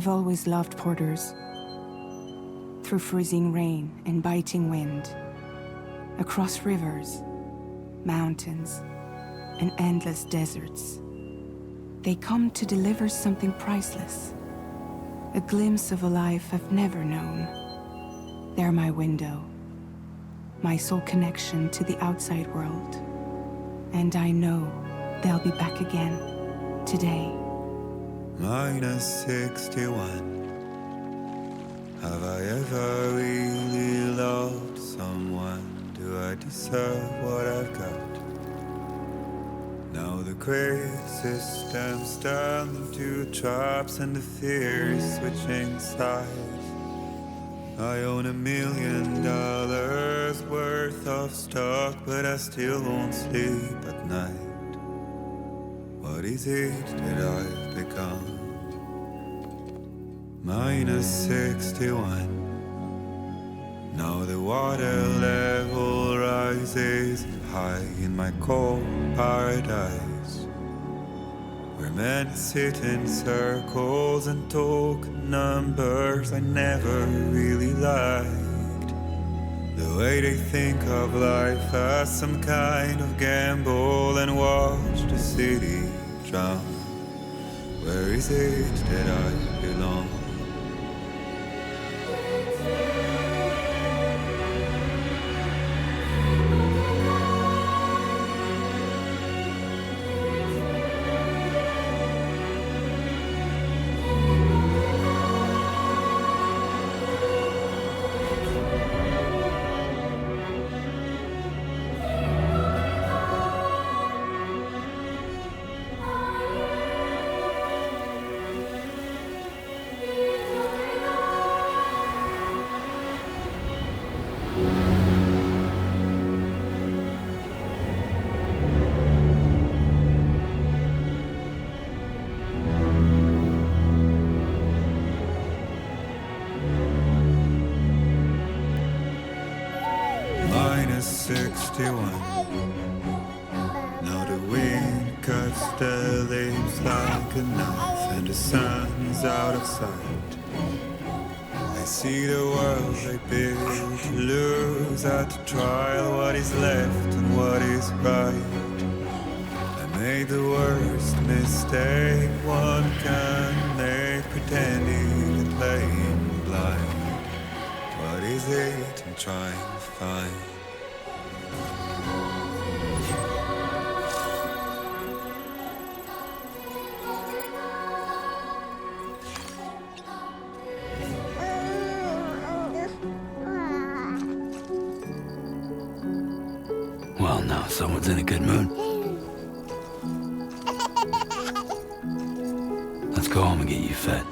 I've always loved porters. Through freezing rain and biting wind, across rivers, mountains, and endless deserts, they come to deliver something priceless, a glimpse of a life I've never known. They're my window, my sole connection to the outside world, and I know they'll be back again today. Minus 61. Have I ever really loved someone? Do I deserve what I've got? Now the crazy system's turned into traps and the fear is switching sides. I own $1 million worth of stock, but I still won't sleep at night. What is it that I've become? Minus 61. Now the water level rises high in my cold paradise, where men sit in circles and talk numbers I never really liked. The way they think of life as some kind of gamble and watch the city drown. Where is it that I belong? Minus 61. Now the wind cuts the leaves like a knife and the sun's out of sight. I see the world I built to lose at the trial, what is left and what is right. I made the worst mistake one can make, pretending and playing blind. What is it I'm trying to find? Well, now someone's in a good mood. Let's go home and get you fed.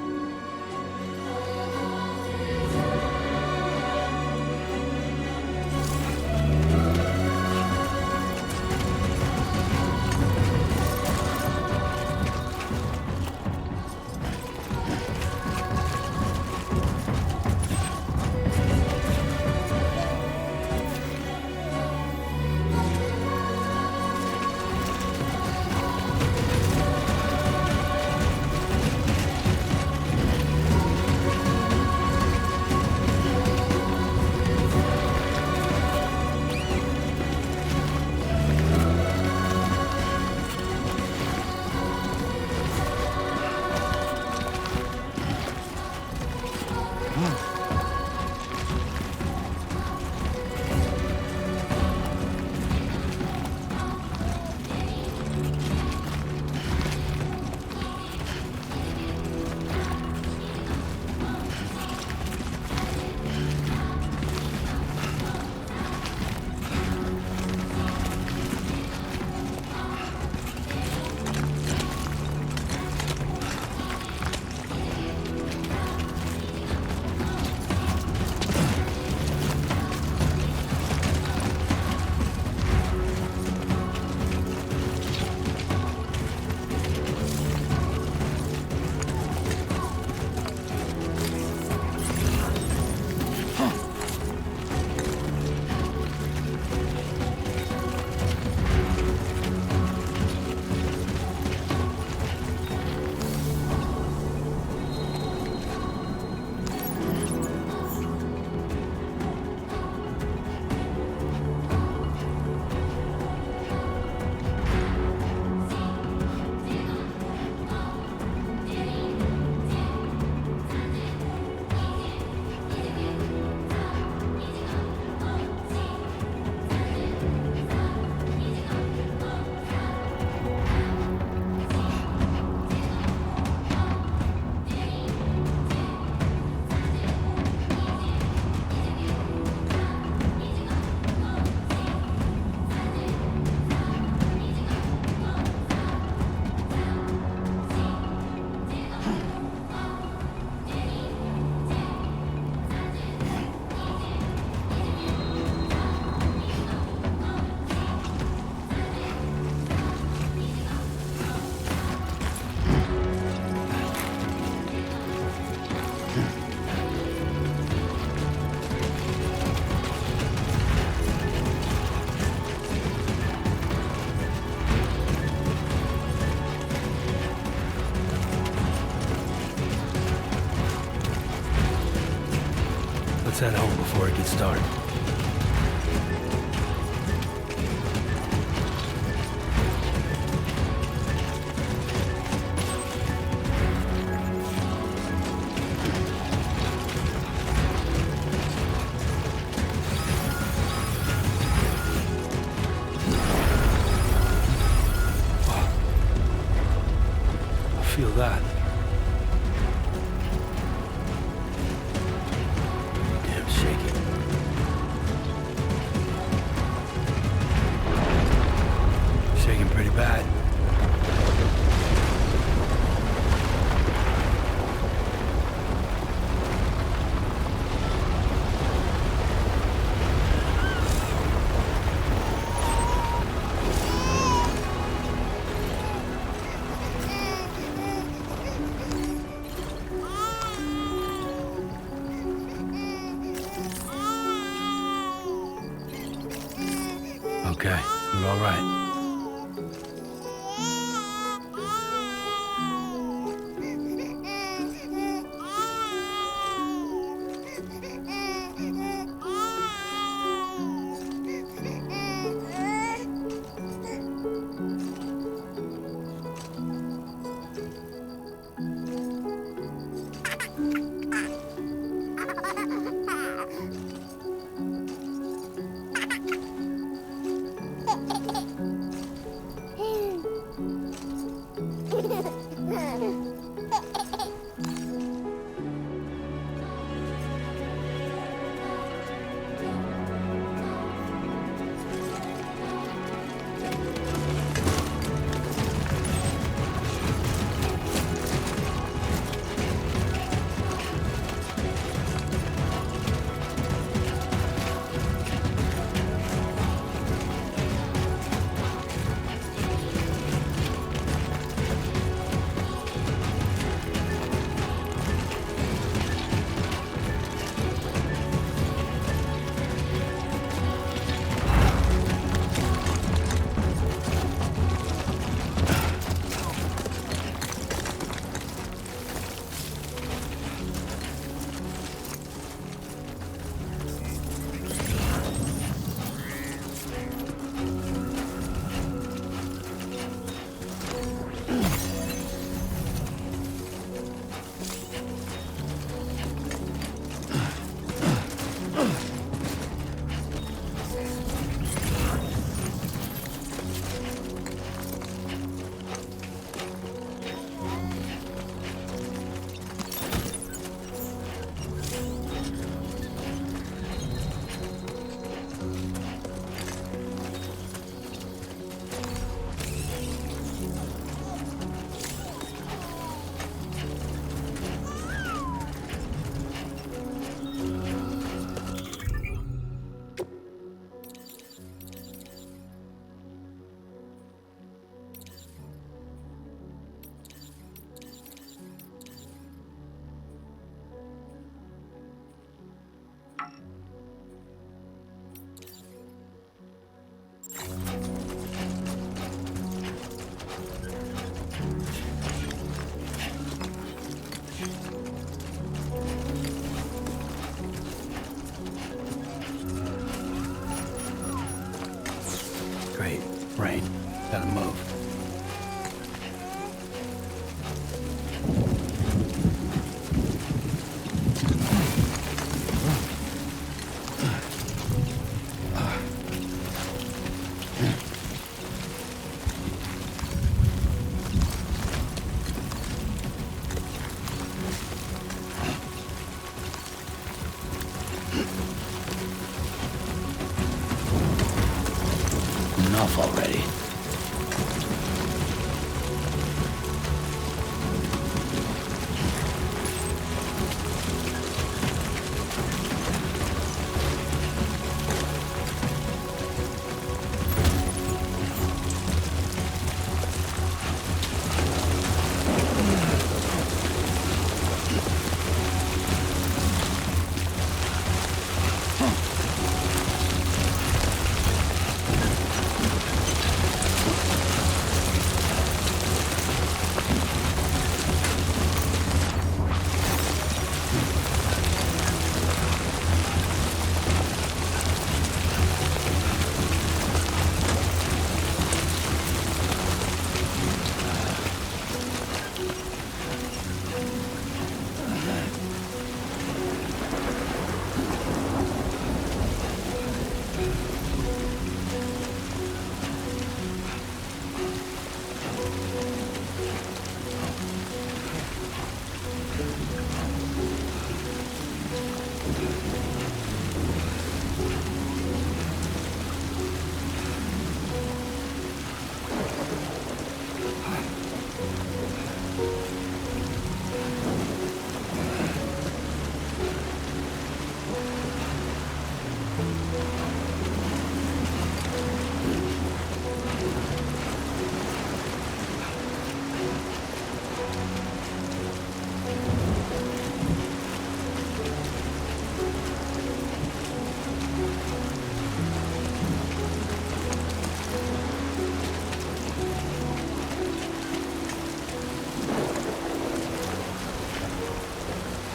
Let's head home before it gets dark. Feel that. Damn shaky. Shaking pretty bad. Okay, you're all right. Great. Rain. Gotta move. Enough already.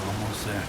Almost there.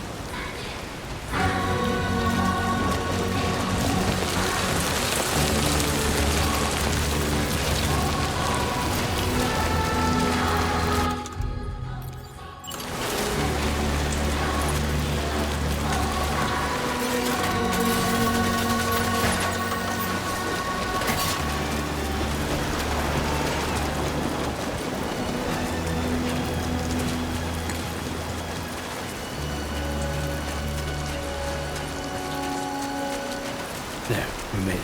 There, we made it.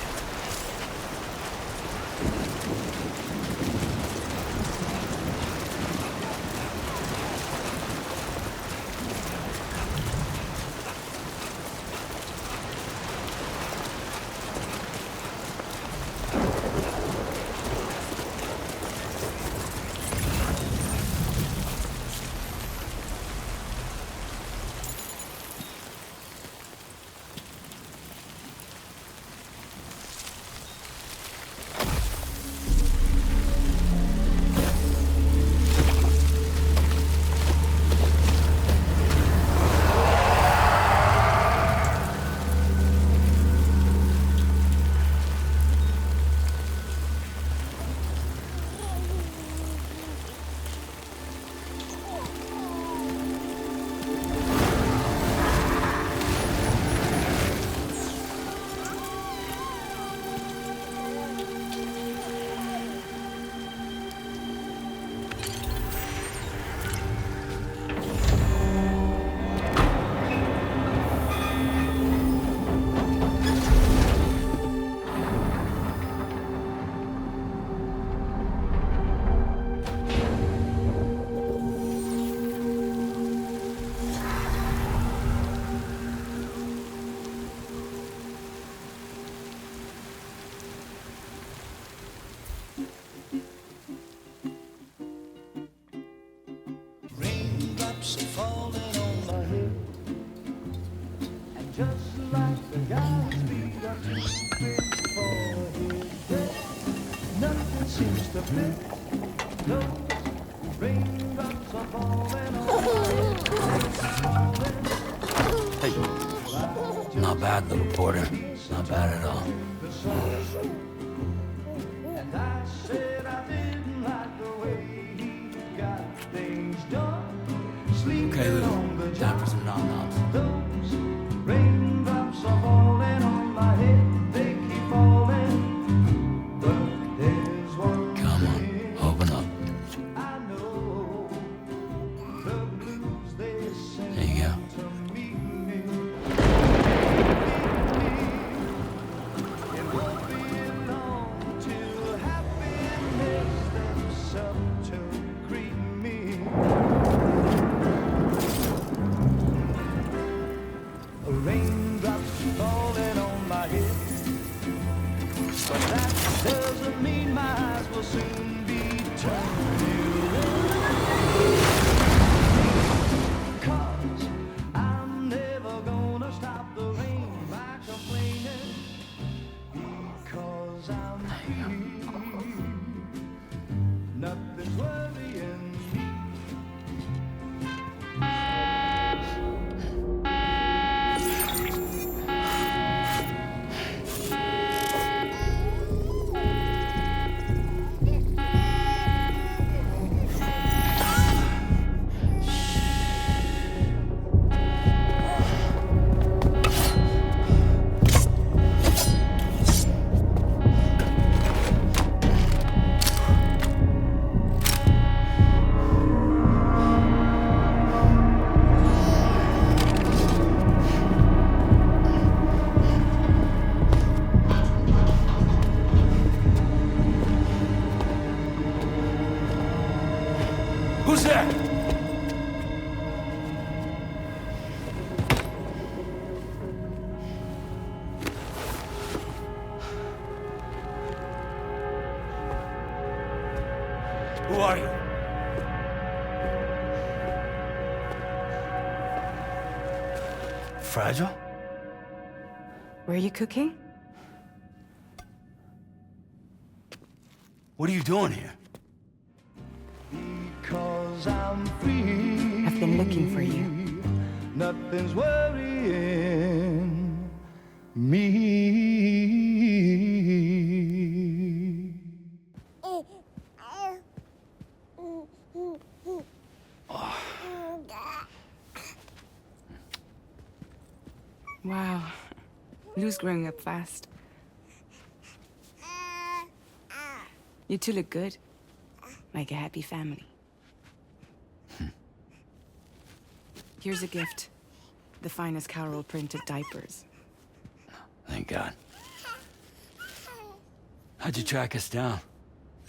Raindrops are falling on my head, and just like the guy's feet are too big for his head, nothing seems to fit. Those raindrops are falling on my head. Hey, not bad, little porter. Not bad at all. And I said I didn't like the way he got things done. Okay, Lou, time for some nom-noms. Those raindrops are falling on my head. They keep falling. But there's one Come on, thing open up. I know. The blues they sing There you go. to me. It won't be are you? Fragile? Were you cooking? What are you doing here? Because I'm free. I've been looking for you. Nothing's worrying me. Wow. Lou's growing up fast. You two look good. Like a happy family. Here's a gift. The finest Carol printed diapers. Thank God. How'd you track us down?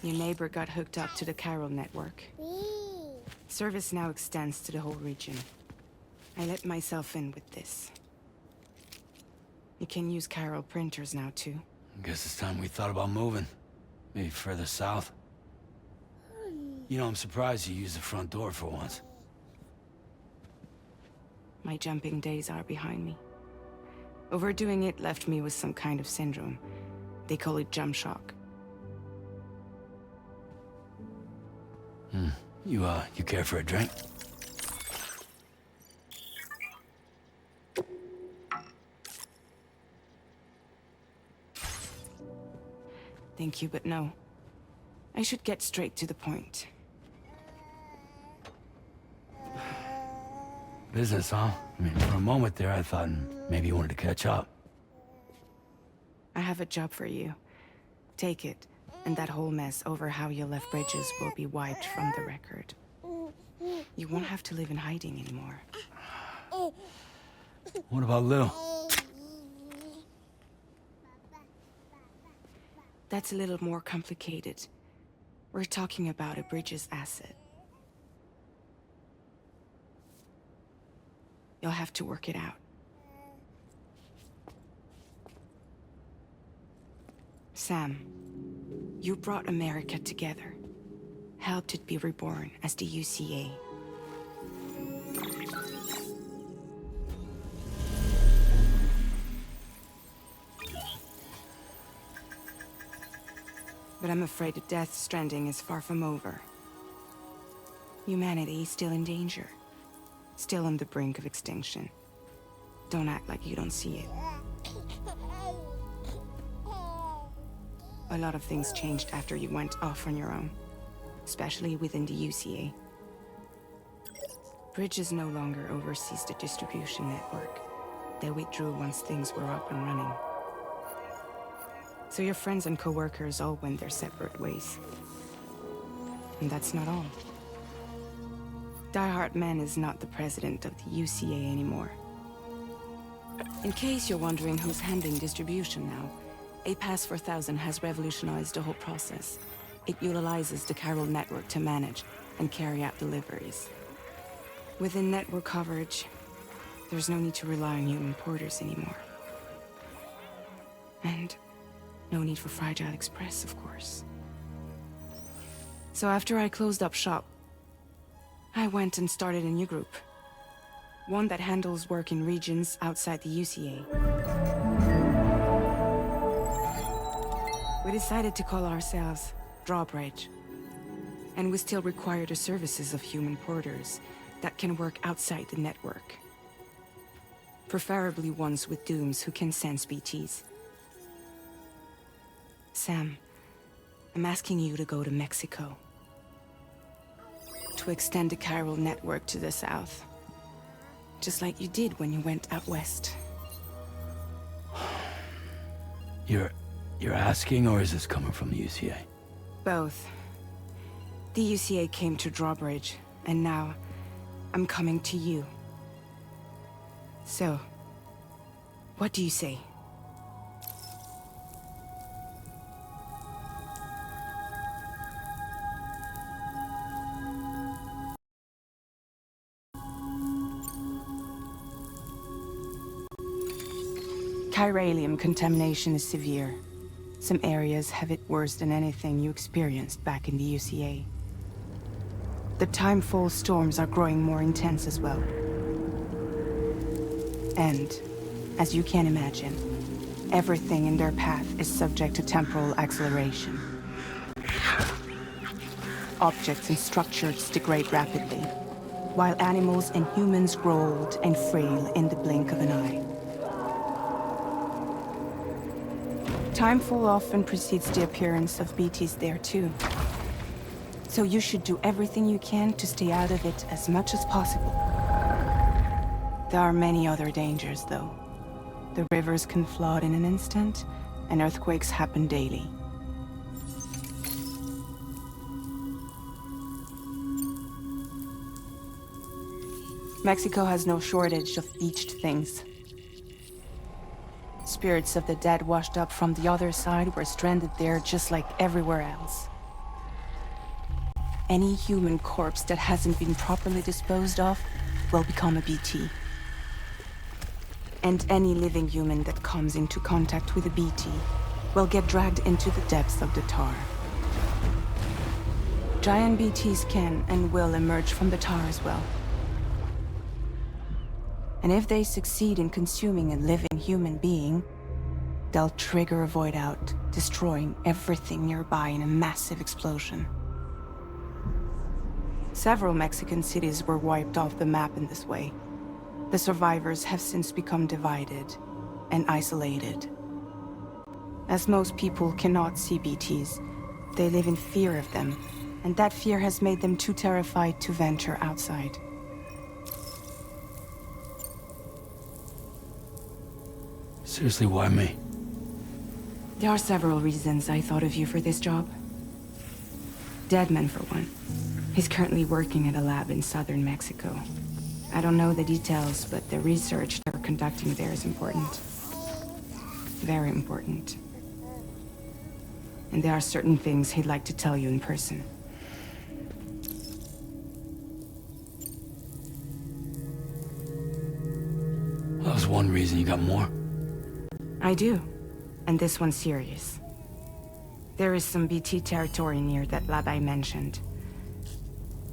Your neighbor got hooked up to the Carol network. Service now extends to the whole region. I let myself in with this. You can use Carol printers now, too. Guess it's time we thought about moving. Maybe further south. You know, I'm surprised you used the front door for once. My jumping days are behind me. Overdoing it left me with some kind of syndrome. They call it jump shock. You care for a drink? Thank you, but no. I should get straight to the point. Business, huh? I mean, for a moment there, I thought maybe you wanted to catch up. I have a job for you. Take it, and that whole mess over how you left Bridges will be wiped from the record. You won't have to live in hiding anymore. What about Lou? That's a little more complicated. We're talking about a Bridges asset. You'll have to work it out. Sam, you brought America together. Helped it be reborn as the UCA. But I'm afraid that Death Stranding is far from over. Humanity is still in danger. Still on the brink of extinction. Don't act like you don't see it. A lot of things changed after you went off on your own. Especially within the UCA. Bridges no longer oversees the distribution network. They withdrew once things were up and running. So your friends and co-workers all went their separate ways. And that's not all. Die Hard Man is not the president of the UCA anymore. In case you're wondering who's handling distribution now, A Pass 4000 has revolutionized the whole process. It utilizes the Carol network to manage and carry out deliveries. Within network coverage, there's no need to rely on human porters anymore. And no need for Fragile Express, of course. So after I closed up shop, I went and started a new group. One that handles work in regions outside the UCA. We decided to call ourselves Drawbridge. And we still require the services of human porters that can work outside the network. Preferably ones with dooms who can sense BTs. Sam, I'm asking you to go to Mexico. To extend the Carol network to the south. Just like you did when you went out west. You're asking, or is this coming from the UCA? Both. The UCA came to Drawbridge, and now I'm coming to you. So, what do you say? Chiralium contamination is severe. Some areas have it worse than anything you experienced back in the UCA. The timefall storms are growing more intense as well. And, as you can imagine, everything in their path is subject to temporal acceleration. Objects and structures degrade rapidly, while animals and humans grow old and frail in the blink of an eye. Timefall often precedes the appearance of BTs there too. So you should do everything you can to stay out of it as much as possible. There are many other dangers, though. The rivers can flood in an instant, and earthquakes happen daily. Mexico has no shortage of beached things. Spirits of the dead washed up from the other side were stranded there just like everywhere else. Any human corpse that hasn't been properly disposed of will become a BT. And any living human that comes into contact with a BT will get dragged into the depths of the tar. Giant BTs can and will emerge from the tar as well. And if they succeed in consuming a living human being, they'll trigger a void out, destroying everything nearby in a massive explosion. Several Mexican cities were wiped off the map in this way. The survivors have since become divided and isolated. As most people cannot see BTs, they live in fear of them, and that fear has made them too terrified to venture outside. Seriously, why me? There are several reasons I thought of you for this job. Deadman, for one. He's currently working at a lab in southern Mexico. I don't know the details, but the research they're conducting there is important. Very important. And there are certain things he'd like to tell you in person. That was one reason. You got more? I do. And this one's serious. There is some BT territory near that lab I mentioned.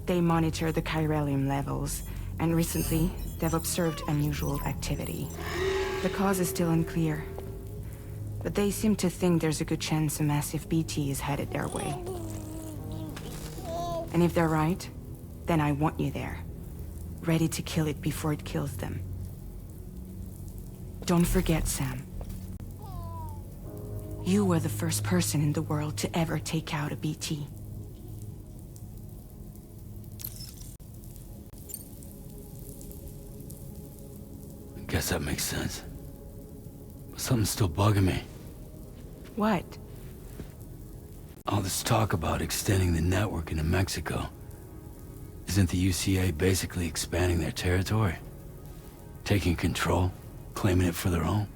They monitor the chiralium levels, and recently, they've observed unusual activity. The cause is still unclear, but they seem to think there's a good chance a massive BT is headed their way. And if they're right, then I want you there, ready to kill it before it kills them. Don't forget, Sam. You were the first person in the world to ever take out a BT. I guess that makes sense. But something's still bugging me. What? All this talk about extending the network into Mexico. Isn't the UCA basically expanding their territory? Taking control? Claiming it for their own?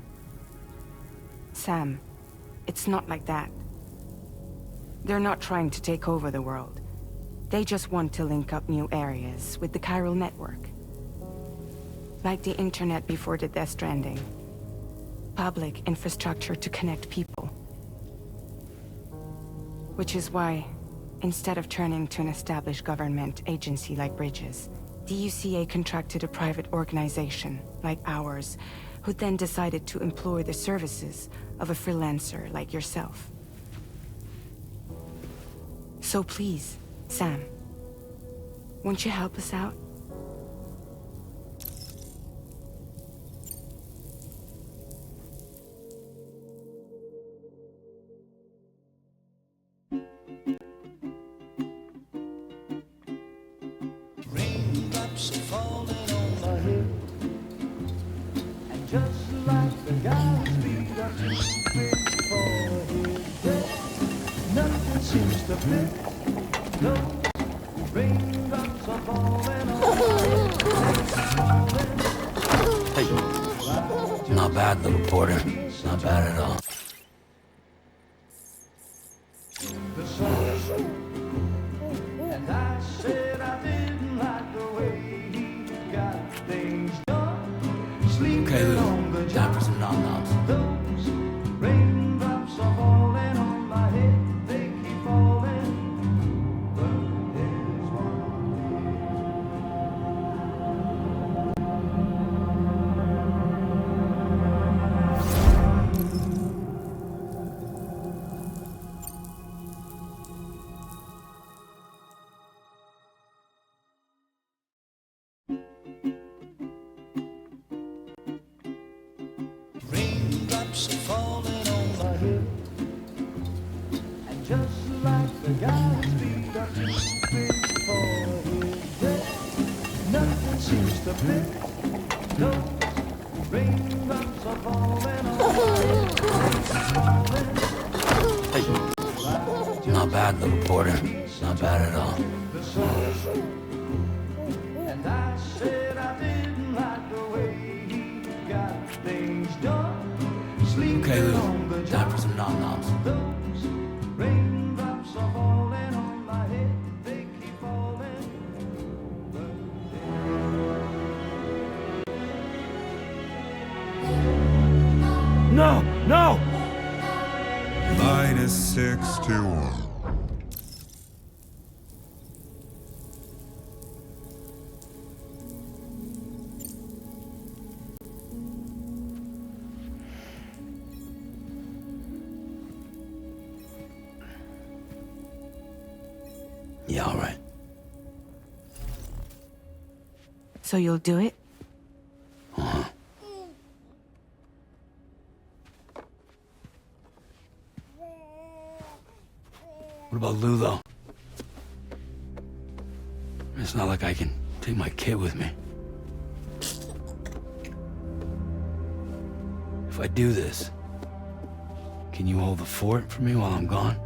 Sam, it's not like that. They're not trying to take over the world. They just want to link up new areas with the chiral network. Like the internet before the Death Stranding. Public infrastructure to connect people. Which is why, instead of turning to an established government agency like Bridges, the UCA contracted a private organization, like ours, who then decided to employ the services of a freelancer like yourself. So please, Sam, won't you help us out? Raindrops are falling on my head, and just like the guy's feet are too big for his head, nothing seems to fit. No, raindrops are falling on my head. Hey. Not bad, little porter. Not bad at all. The sun, and I said I didn't like the way he got things done. Sleeping Okay, on the Lou. job. Time for some nom-noms. Those raindrops are falling on my head. They keep falling, but there's one raindrops are falling on my head. And just like the guy whose feet are too big for his head, nothing seems to fit. Those raindrops are falling on my head. Not bad, little porter. Not bad at all. And I said I didn't like the way he got things done. Okay, Sleeping Lou. on the Time for job. some nom-noms. Those raindrops are falling on my head. They keep falling. No! No! -61. Yeah, all right. So you'll do it? Uh-huh. What about Lou, though? It's not like I can take my kid with me. If I do this, can you hold the fort for me while I'm gone?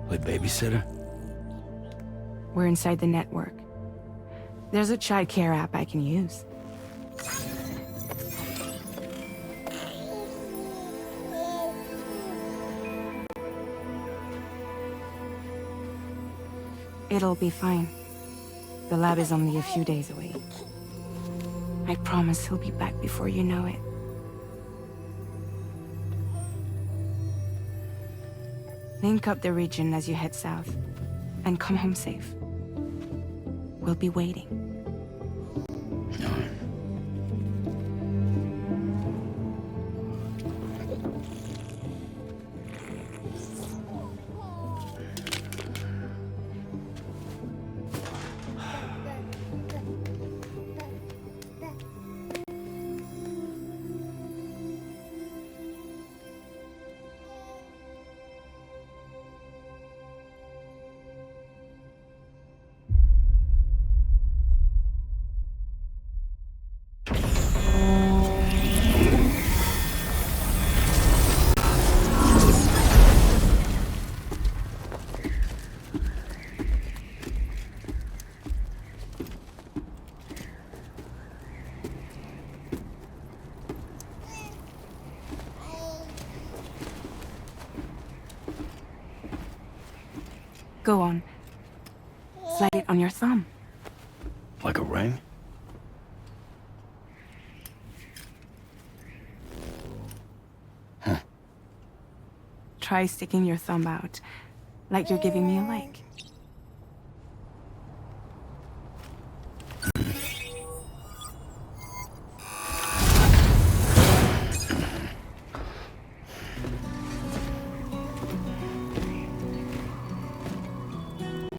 Play babysitter? We're inside the network. There's a child care app I can use. It'll be fine. The lab is only a few days away. I promise he'll be back before you know it. Link up the region as you head south, and come home safe. We'll be waiting. All right. Go on. Slide it on your thumb. Like a ring? Huh. Try sticking your thumb out, like you're giving me a like.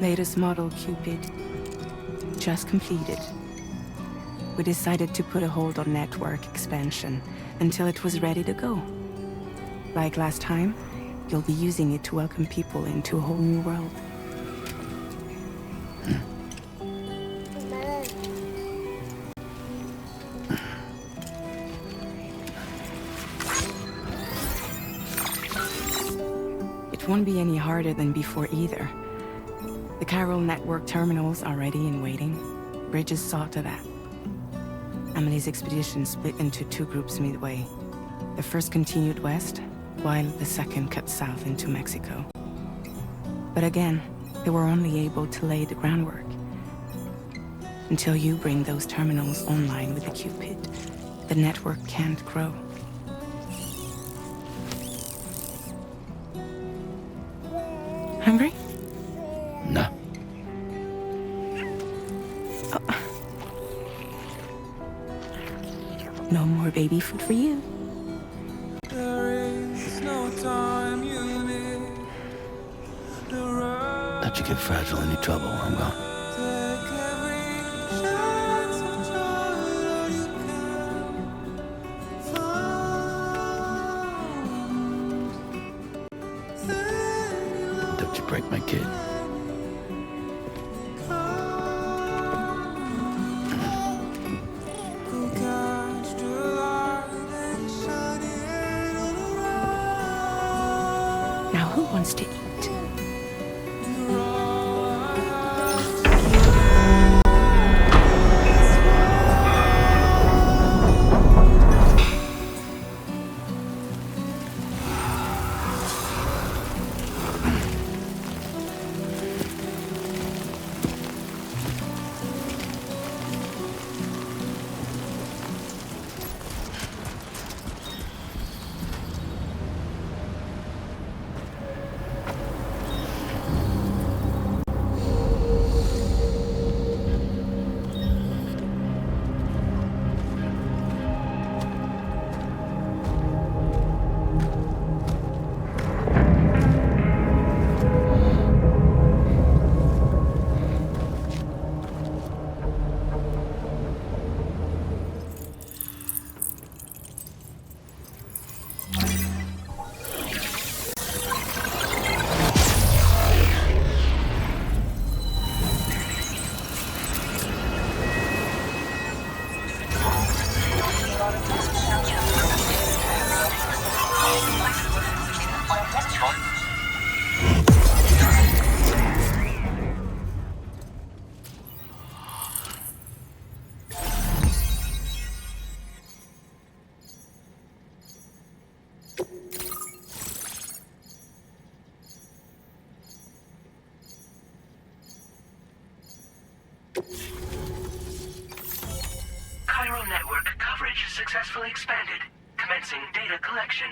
Latest model Cupid. Just completed. We decided to put a hold on network expansion until it was ready to go. Like last time, you'll be using it to welcome people into a whole new world. It won't be any harder than before either. The Carol network terminals are ready and waiting. Bridges saw to that. Emily's expedition split into two groups midway. The first continued west, while the second cut south into Mexico. But again, they were only able to lay the groundwork. Until you bring those terminals online with the Cupid, the network can't grow. Hungry? No. No more baby food for you. Let you get fragile any trouble while I'm gone. you break my kid. Now who wants to eat? Chiral network coverage successfully expanded. Commencing data collection.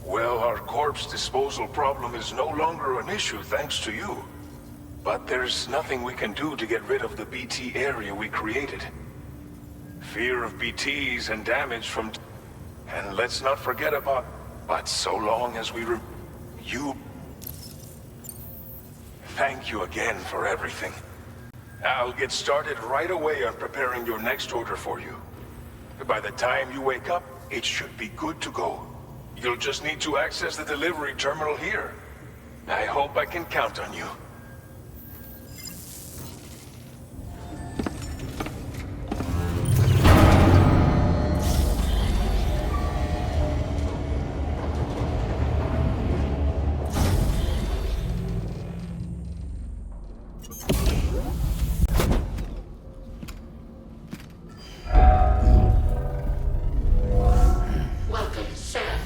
Well, our corpse disposal problem is no longer an issue thanks to you. But there's nothing we can do to get rid of the BT area we created. Fear of BTs and damage from... And let's not forget about... But so long as we you... Thank you again for everything. I'll get started right away on preparing your next order for you. By the time you wake up, it should be good to go. You'll just need to access the delivery terminal here. I hope I can count on you. Welcome, Sam.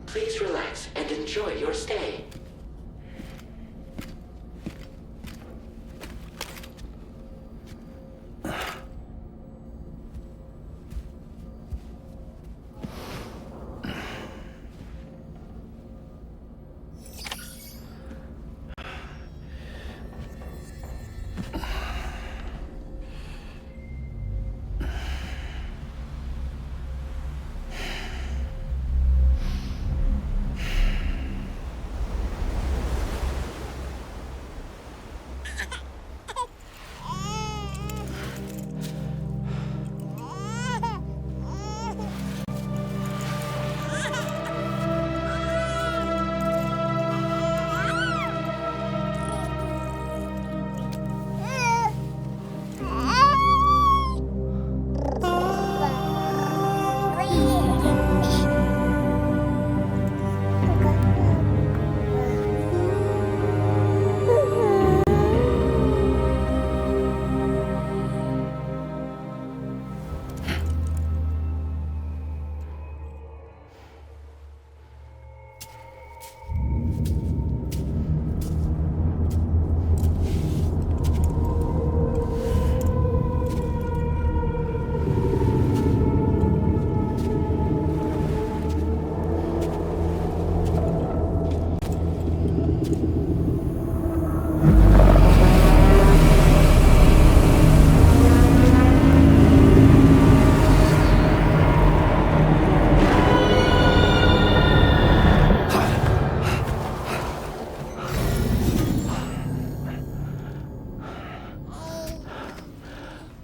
Please relax and enjoy your stay.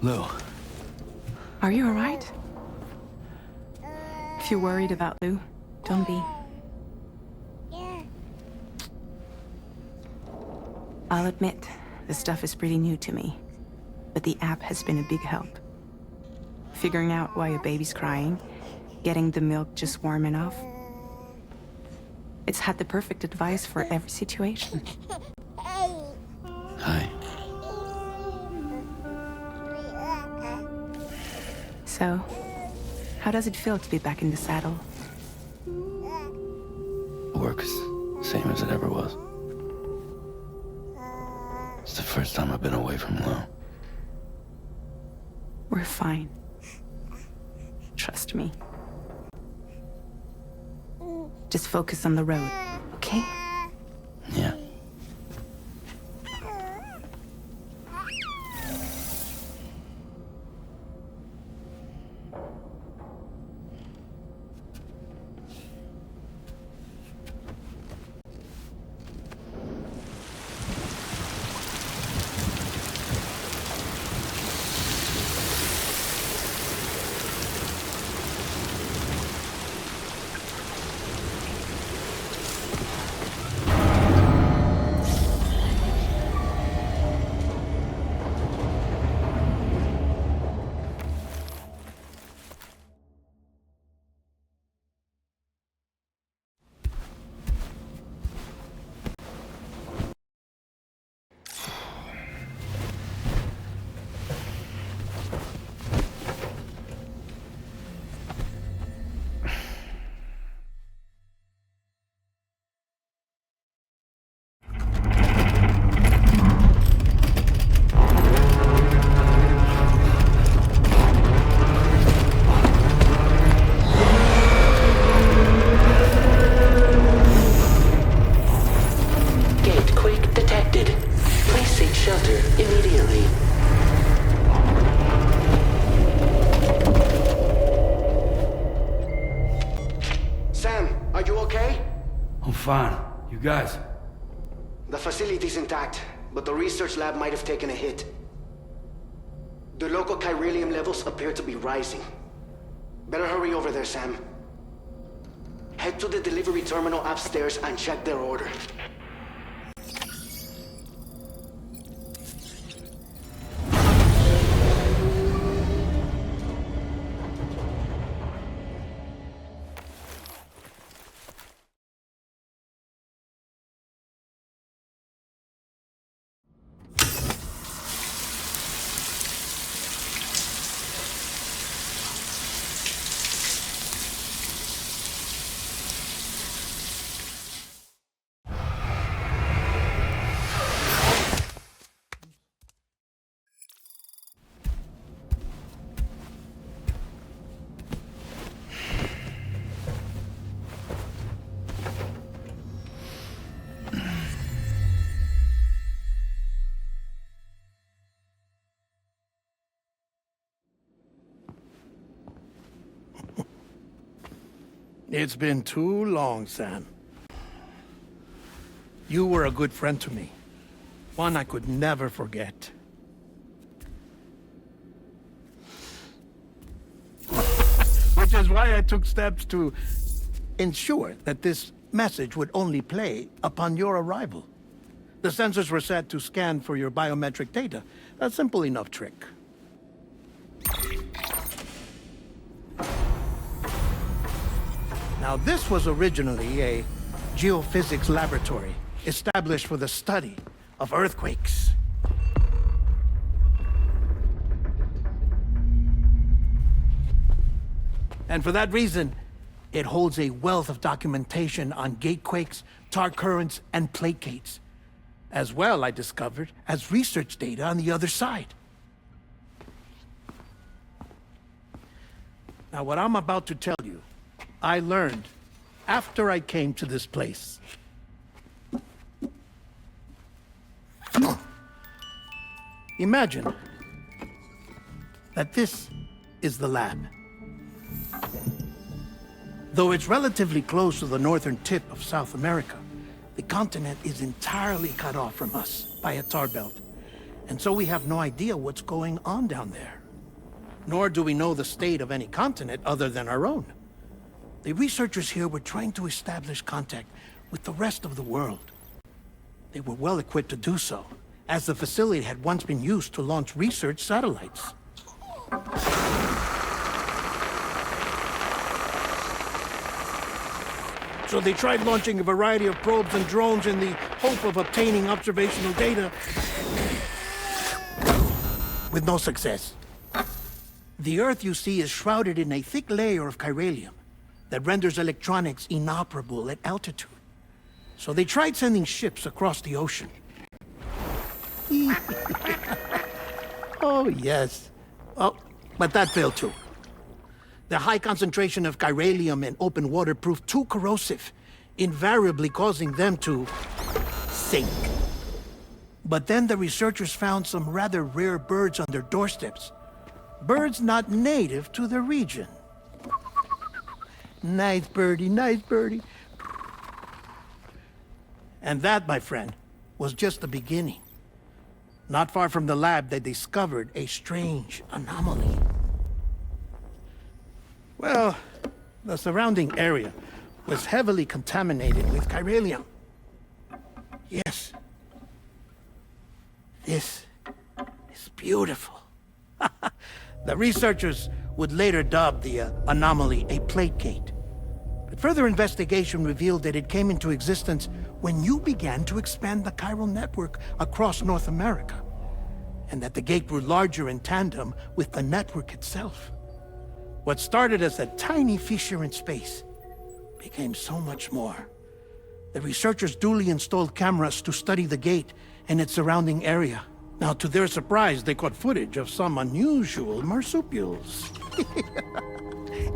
Lou, Are you all right? If you're worried about Lou, don't be. I'll admit, the stuff is pretty new to me, but the app has been a big help. Figuring out why a baby's crying, getting the milk just warm enough. It's had the perfect advice for every situation. Hi. So, how does it feel to be back in the saddle? Works same as it ever was. It's the first time I've been away from Lou. We're fine. Trust me. Just focus on the road, okay? Yeah. Fine. You guys? The facility's intact, but the research lab might have taken a hit. The local chiralium levels appear to be rising. Better hurry over there, Sam. Head to the delivery terminal upstairs and check their order. It's been too long, Sam. You were a good friend to me. One I could never forget. Which is why I took steps to ensure that this message would only play upon your arrival. The sensors were set to scan for your biometric data. A simple enough trick. Now, this was originally a geophysics laboratory established for the study of earthquakes. And for that reason, it holds a wealth of documentation on gatequakes, tar currents, and placates. As well, I discovered, as research data on the other side. Now, what I'm about to tell you, I learned after I came to this place. Imagine that this is the lab. Though it's relatively close to the northern tip of South America, the continent is entirely cut off from us by a tar belt. And so we have no idea what's going on down there. Nor do we know the state of any continent other than our own. The researchers here were trying to establish contact with the rest of the world. They were well equipped to do so, as the facility had once been used to launch research satellites. So they tried launching a variety of probes and drones in the hope of obtaining observational data, with no success. The Earth, you see, is shrouded in a thick layer of chiralium that renders electronics inoperable at altitude. So they tried sending ships across the ocean. Oh, yes. Oh, but that failed too. The high concentration of chiralium in open water proved too corrosive, invariably causing them to sink. But then the researchers found some rather rare birds on their doorsteps. Birds not native to the region. Nice birdie, nice birdie. And that, my friend, was just the beginning. Not far from the lab, they discovered a strange anomaly. Well, the surrounding area was heavily contaminated with chiralium. Yes. This is beautiful. The researchers would later dub the anomaly a plate gate. But further investigation revealed that it came into existence when you began to expand the chiral network across North America, and that the gate grew larger in tandem with the network itself. What started as a tiny fissure in space became so much more. The researchers duly installed cameras to study the gate and its surrounding area. Now, to their surprise, they caught footage of some unusual marsupials.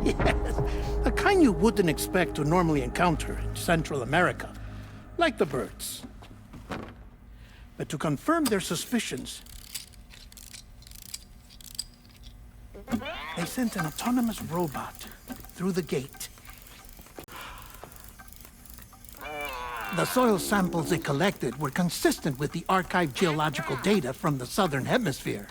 Yes, a kind you wouldn't expect to normally encounter in Central America, like the birds. But to confirm their suspicions, they sent an autonomous robot through the gate. The soil samples they collected were consistent with the archived geological data from the southern hemisphere.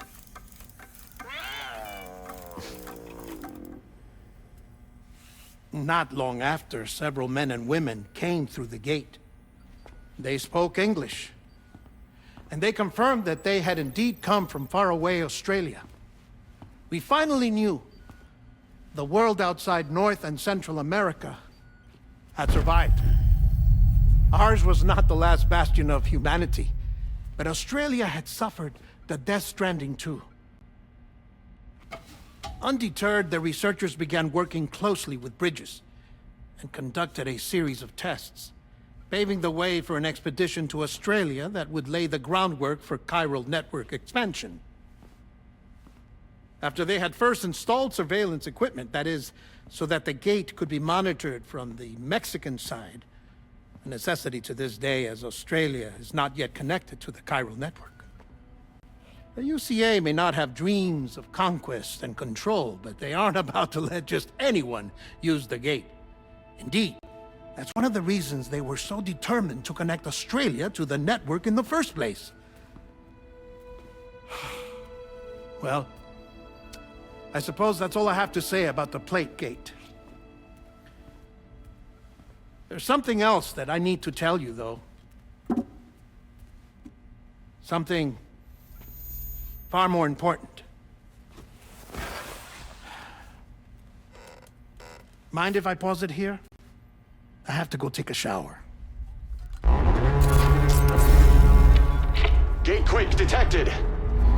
Not long after, several men and women came through the gate. They spoke English, and they confirmed that they had indeed come from faraway Australia. We finally knew the world outside North and Central America had survived. Ours was not the last bastion of humanity, but Australia had suffered the death stranding too. Undeterred, the researchers began working closely with Bridges and conducted a series of tests, paving the way for an expedition to Australia that would lay the groundwork for chiral network expansion. After they had first installed surveillance equipment, that is, so that the gate could be monitored from the Mexican side, a necessity to this day as Australia is not yet connected to the chiral network. The UCA may not have dreams of conquest and control, but they aren't about to let just anyone use the gate. Indeed, that's one of the reasons they were so determined to connect Australia to the network in the first place. Well, I suppose that's all I have to say about the plate gate. There's something else that I need to tell you, though. Something far more important. Mind if I pause it here? I have to go take a shower. Gate quake detected.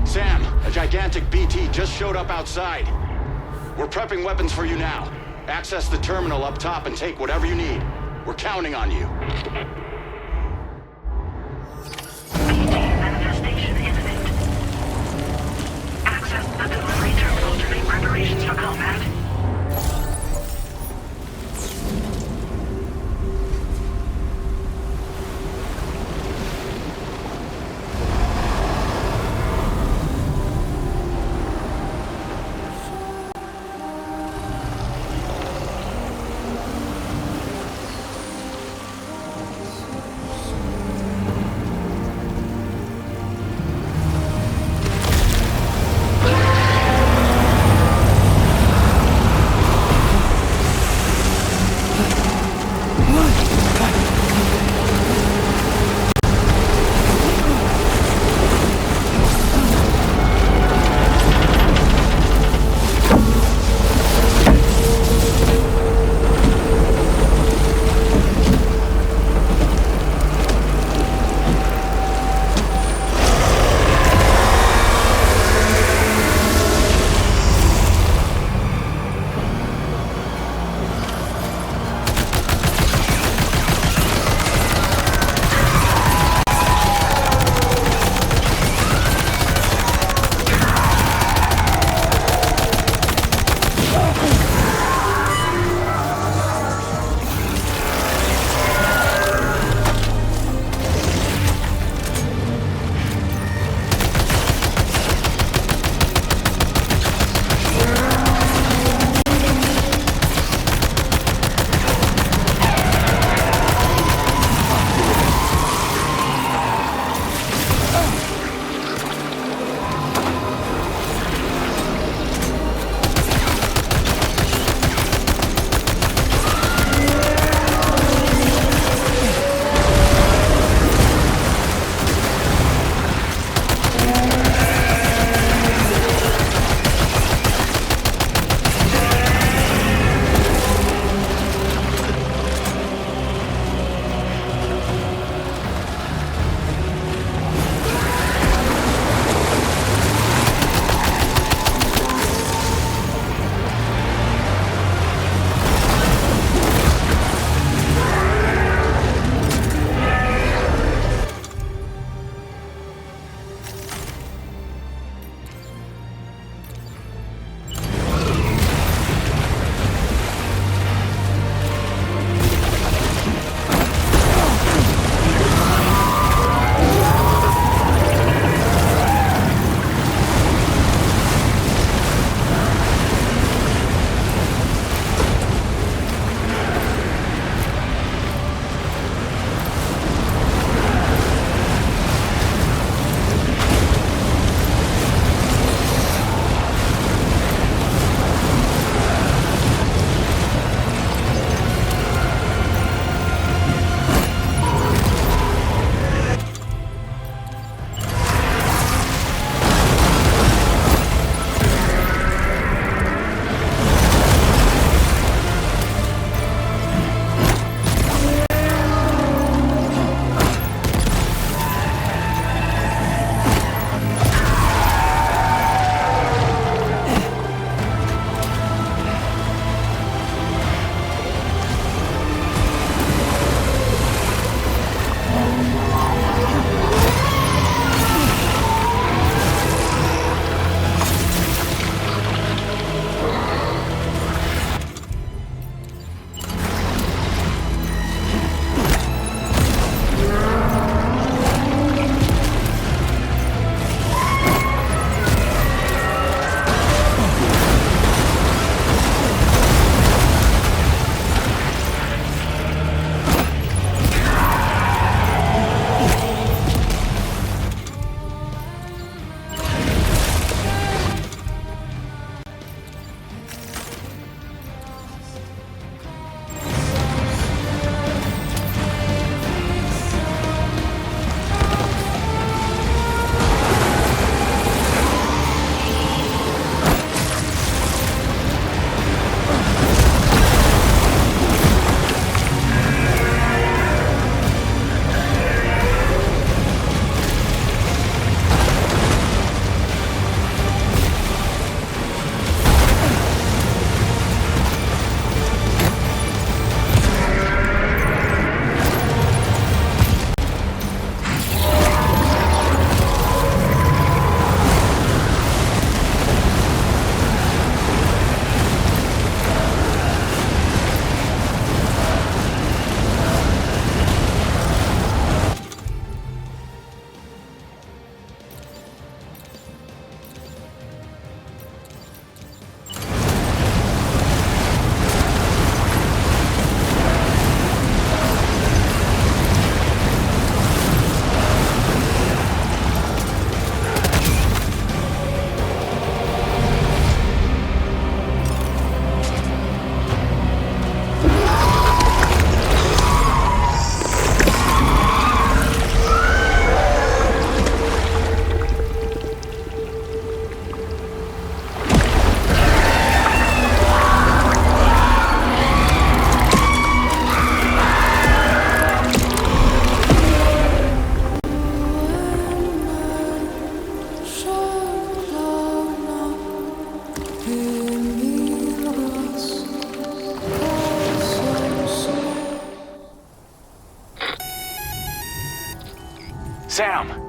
Sam, a gigantic BT just showed up outside. We're prepping weapons for you now. Access the terminal up top and take whatever you need. We're counting on you. Manifestation imminent. Access the delivery terminal to make preparations for combat.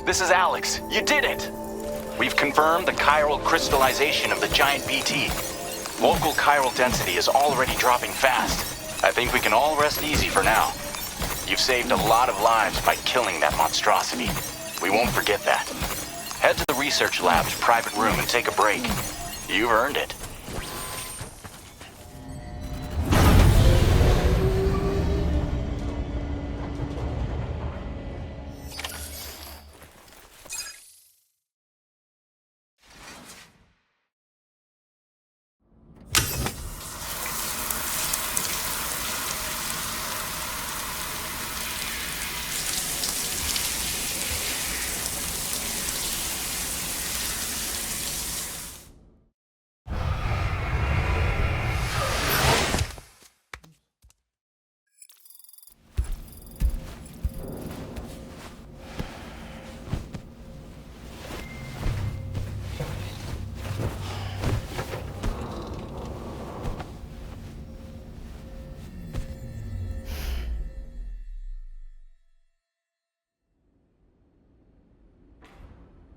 This is Alex. You did it! We've confirmed the chiral crystallization of the giant BT. Local chiral density is already dropping fast. I think we can all rest easy for now. You've saved a lot of lives by killing that monstrosity. We won't forget that. Head to the research lab's private room and take a break. You've earned it.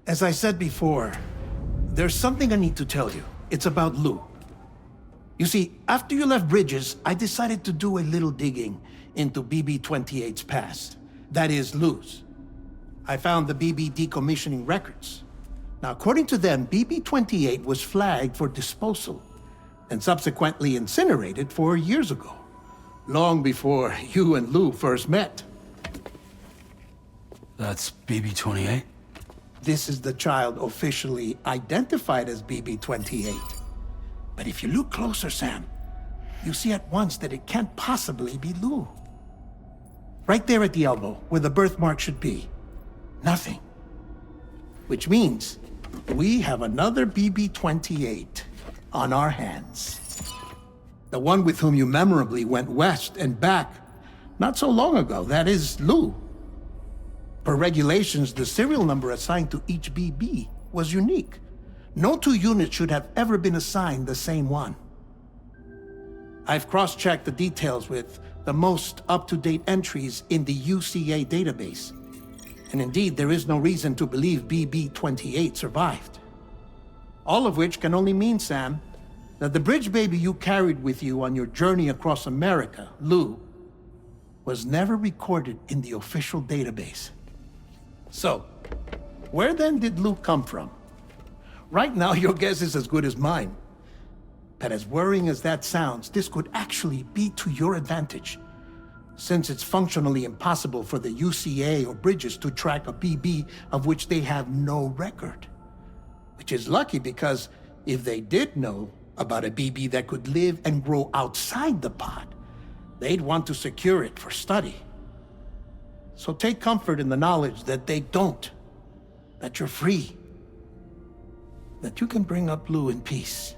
As I said before, there's something I need to tell you. It's about Lou. You see, after you left Bridges, I decided to do a little digging into BB-28's past. That is, Lou's. I found the BB decommissioning records. Now, according to them, BB-28 was flagged for disposal and subsequently incinerated 4 years ago, long before you and Lou first met. That's BB-28? This is the child officially identified as BB-28. But if you look closer, Sam, you see at once that it can't possibly be Lou. Right there at the elbow, where the birthmark should be. Nothing. Which means we have another BB-28 on our hands. The one with whom you memorably went west and back not so long ago, that is Lou. Per regulations, the serial number assigned to each BB was unique. No two units should have ever been assigned the same one. I've cross-checked the details with the most up-to-date entries in the UCA database. And indeed, there is no reason to believe BB-28 survived. All of which can only mean, Sam, that the bridge baby you carried with you on your journey across America, Lou, was never recorded in the official database. So, where then did Lou come from? Right now, your guess is as good as mine. But as worrying as that sounds, this could actually be to your advantage, since it's functionally impossible for the UCA or Bridges to track a BB of which they have no record. Which is lucky because if they did know about a BB that could live and grow outside the pod, they'd want to secure it for study. So take comfort in the knowledge that they don't, that you're free, that you can bring up Lou in peace.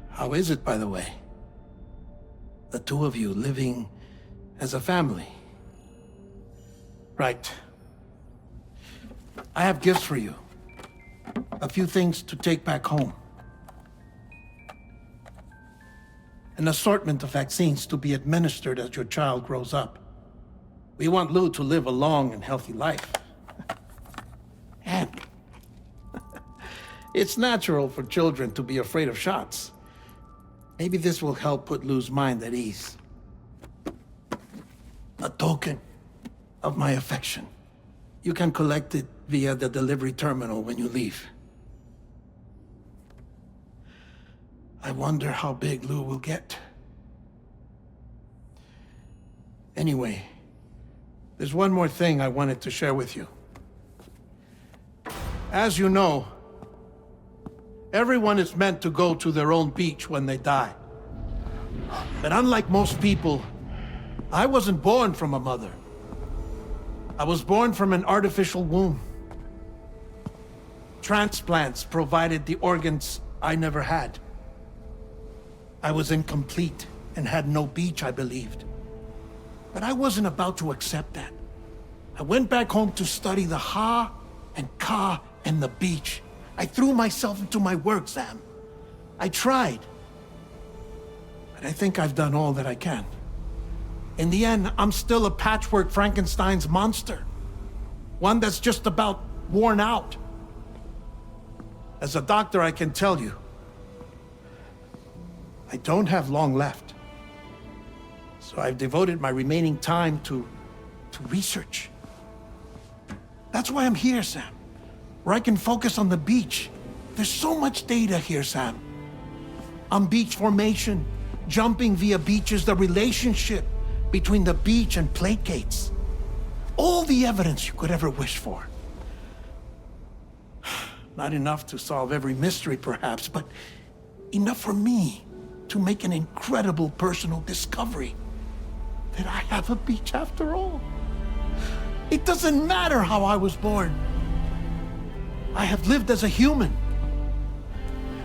How is it, by the way? The two of you living as a family? Right. I have gifts for you. A few things to take back home. An assortment of vaccines to be administered as your child grows up. We want Lou to live a long and healthy life. And it's natural for children to be afraid of shots. Maybe this will help put Lou's mind at ease. A token of my affection. You can collect it via the delivery terminal when you leave. I wonder how big Lou will get. Anyway, there's one more thing I wanted to share with you. As you know, everyone is meant to go to their own beach when they die. But unlike most people, I wasn't born from a mother. I was born from an artificial womb. Transplants provided the organs I never had. I was incomplete and had no beach, I believed. But I wasn't about to accept that. I went back home to study the Ha and Ka and the beach. I threw myself into my work, Sam. I tried. But I think I've done all that I can. In the end, I'm still a patchwork Frankenstein's monster. One that's just about worn out. As a doctor, I can tell you, I don't have long left. So I've devoted my remaining time to research. That's why I'm here, Sam. Where I can focus on the beach. There's so much data here, Sam. On beach formation, jumping via beaches, the relationship between the beach and placates. All the evidence you could ever wish for. Not enough to solve every mystery, perhaps, but enough for me to make an incredible personal discovery. That I have a beach after all. It doesn't matter how I was born. I have lived as a human.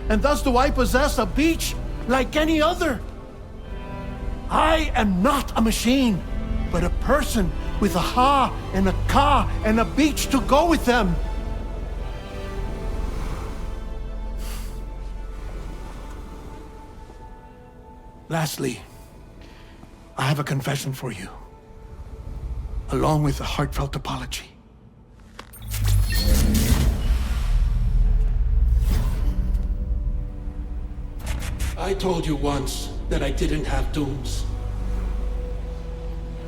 And thus do I possess a beach like any other. I am not a machine, but a person with a ha and a ka and a beach to go with them. Lastly, I have a confession for you, along with a heartfelt apology. I told you once that I didn't have dooms.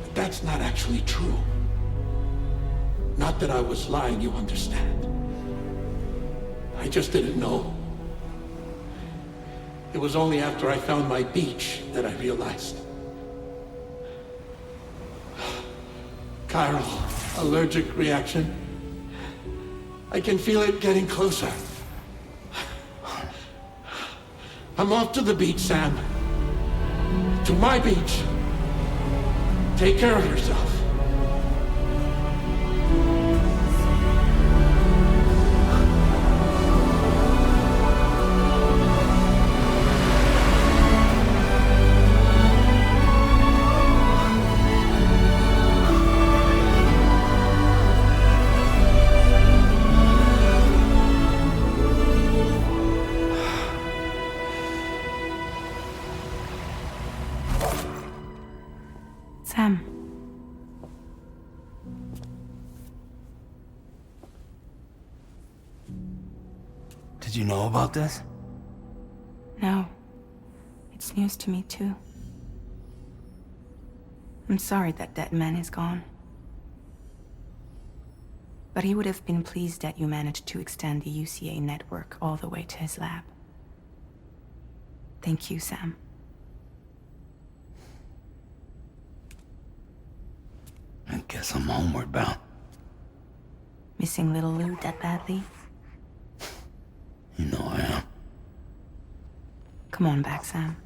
But that's not actually true. Not that I was lying, you understand. I just didn't know. It was only after I found my beach that I realized. Chiral allergic reaction. I can feel it getting closer. I'm off to the beach, Sam. To my beach. Take care of yourself. Sam. Did you know about this? No. It's news to me, too. I'm sorry that man is gone. But he would have been pleased that you managed to extend the UCA network all the way to his lab. Thank you, Sam. I guess I'm homeward bound. Missing little Lou that badly? You know I am. Come on back, Sam.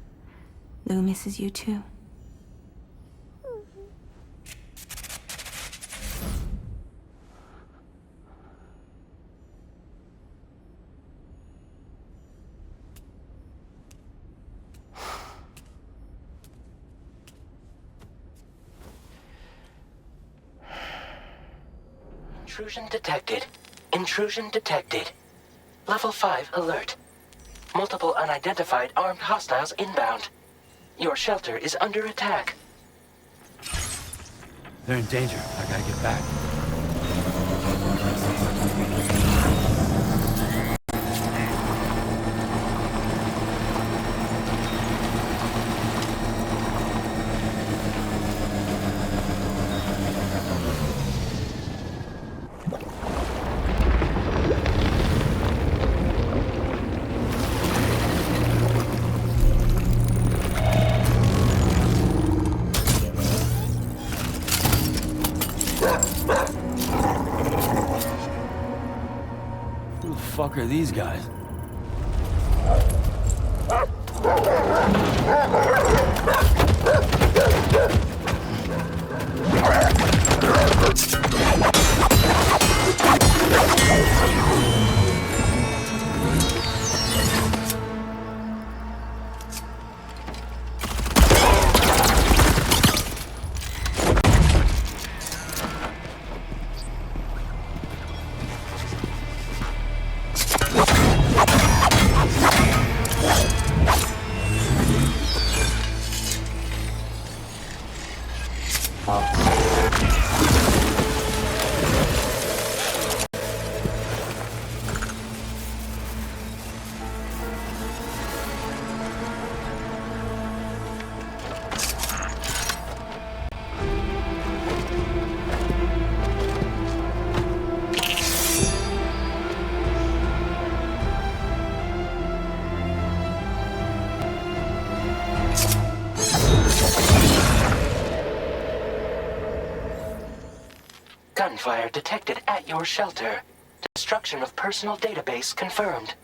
Lou misses you too. Intrusion detected. Intrusion detected. Level 5 alert. Multiple unidentified armed hostiles inbound. Your shelter is under attack. They're in danger. I gotta get back. Who the fuck are these guys? fire detected at your shelter. Destruction of personal database confirmed.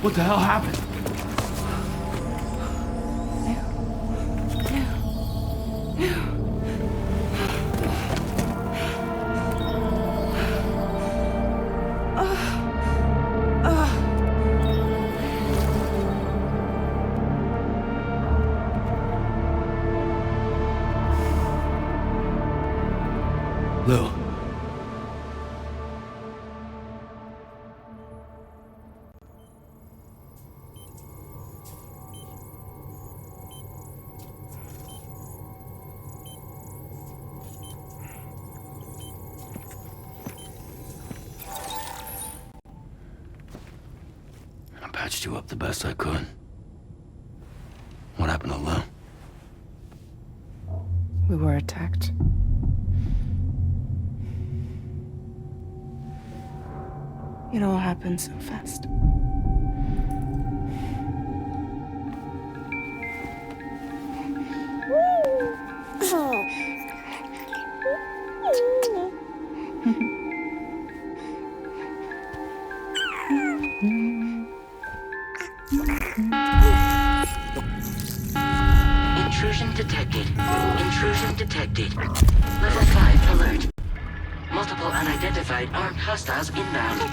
What the hell happened? Lou. I patched you up the best I could. What happened to Lou? We were attacked. It all happened so fast. Intrusion detected. Intrusion detected. Level 5 alert. Multiple unidentified armed hostiles inbound.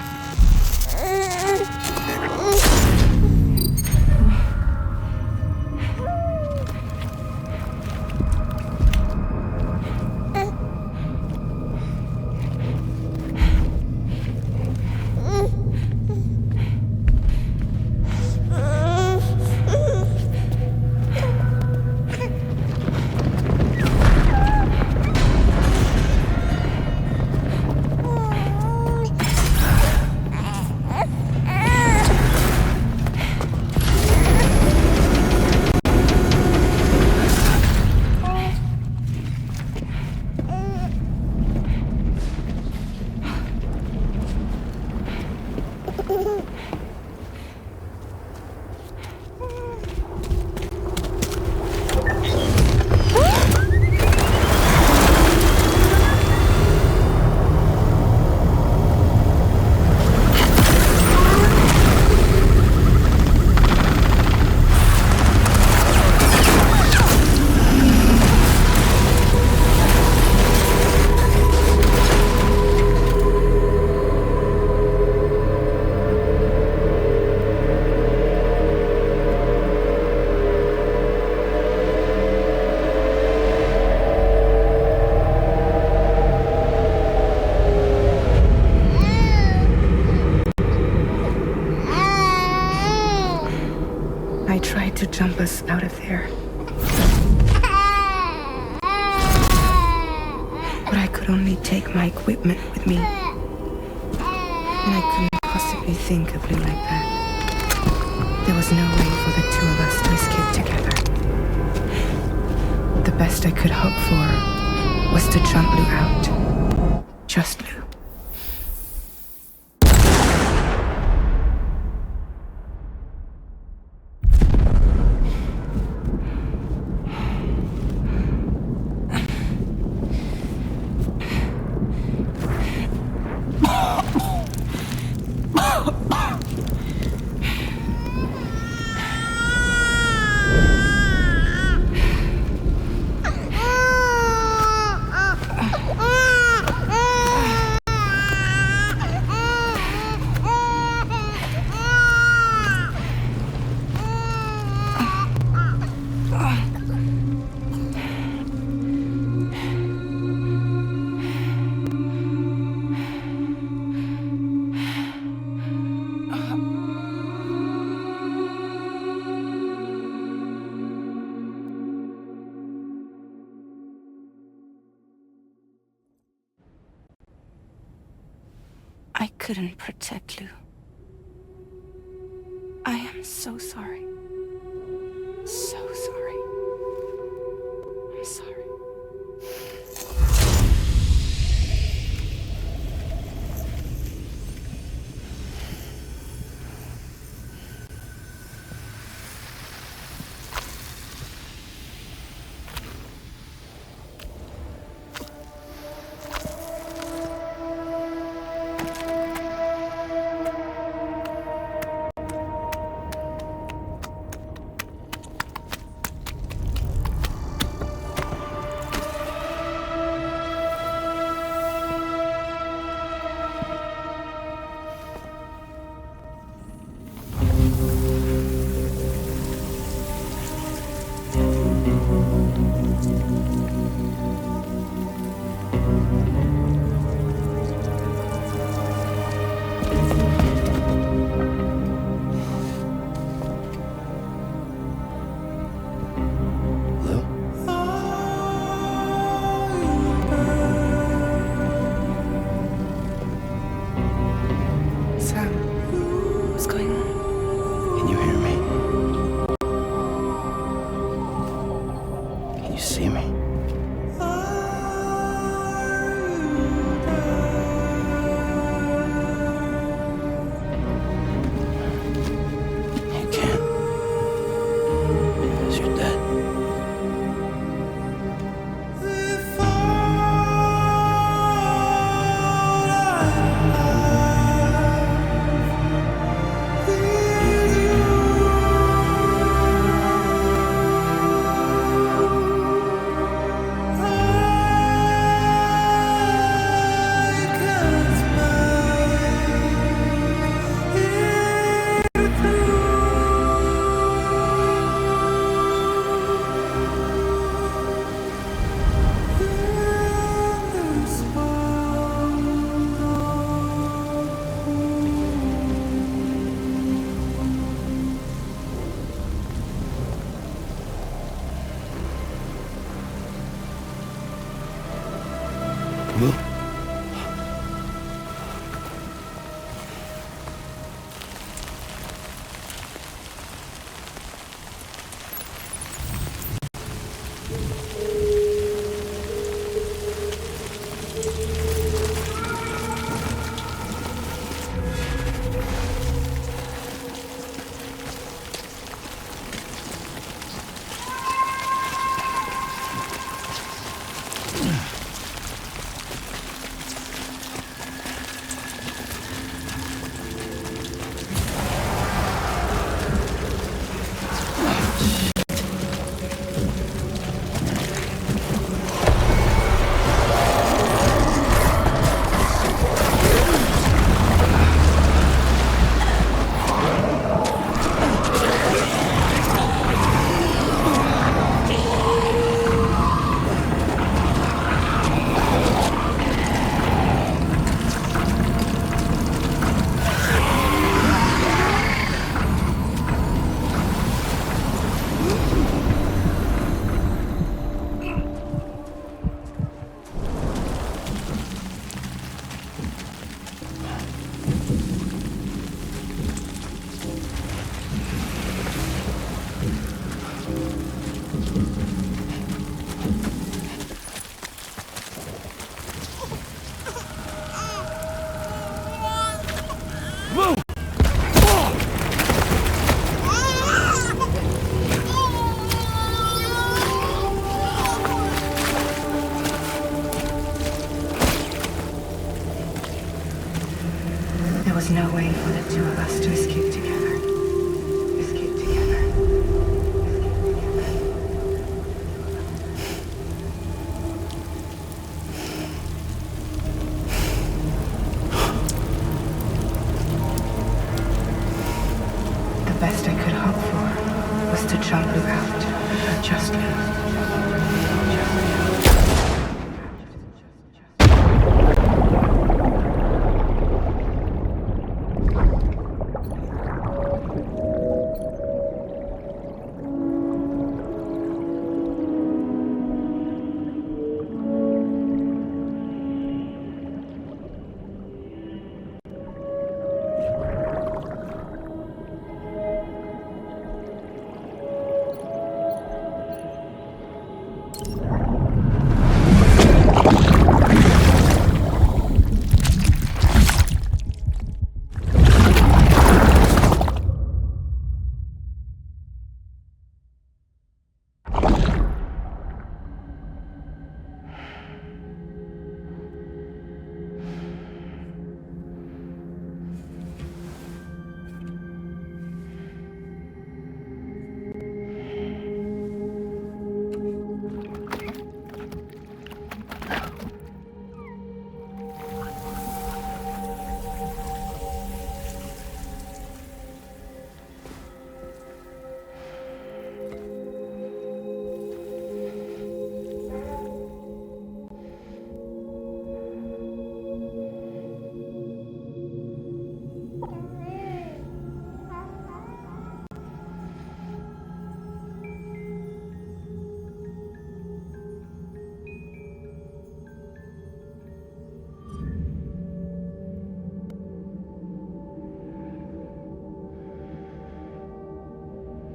I tried to jump us out of there. But I could only take my equipment with me. And I couldn't possibly think of Lou like that. There was no way for the two of us to escape together. The best I could hope for was to jump Lou out. Just Lou. I couldn't protect Lou. I am so sorry. So sorry. I'm sorry. was no way for the two of us to escape together. Escape together. The best I could hope for was to jump you out, but just now.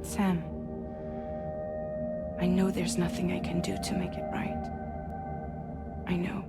Sam, I know there's nothing I can do to make it right. I know.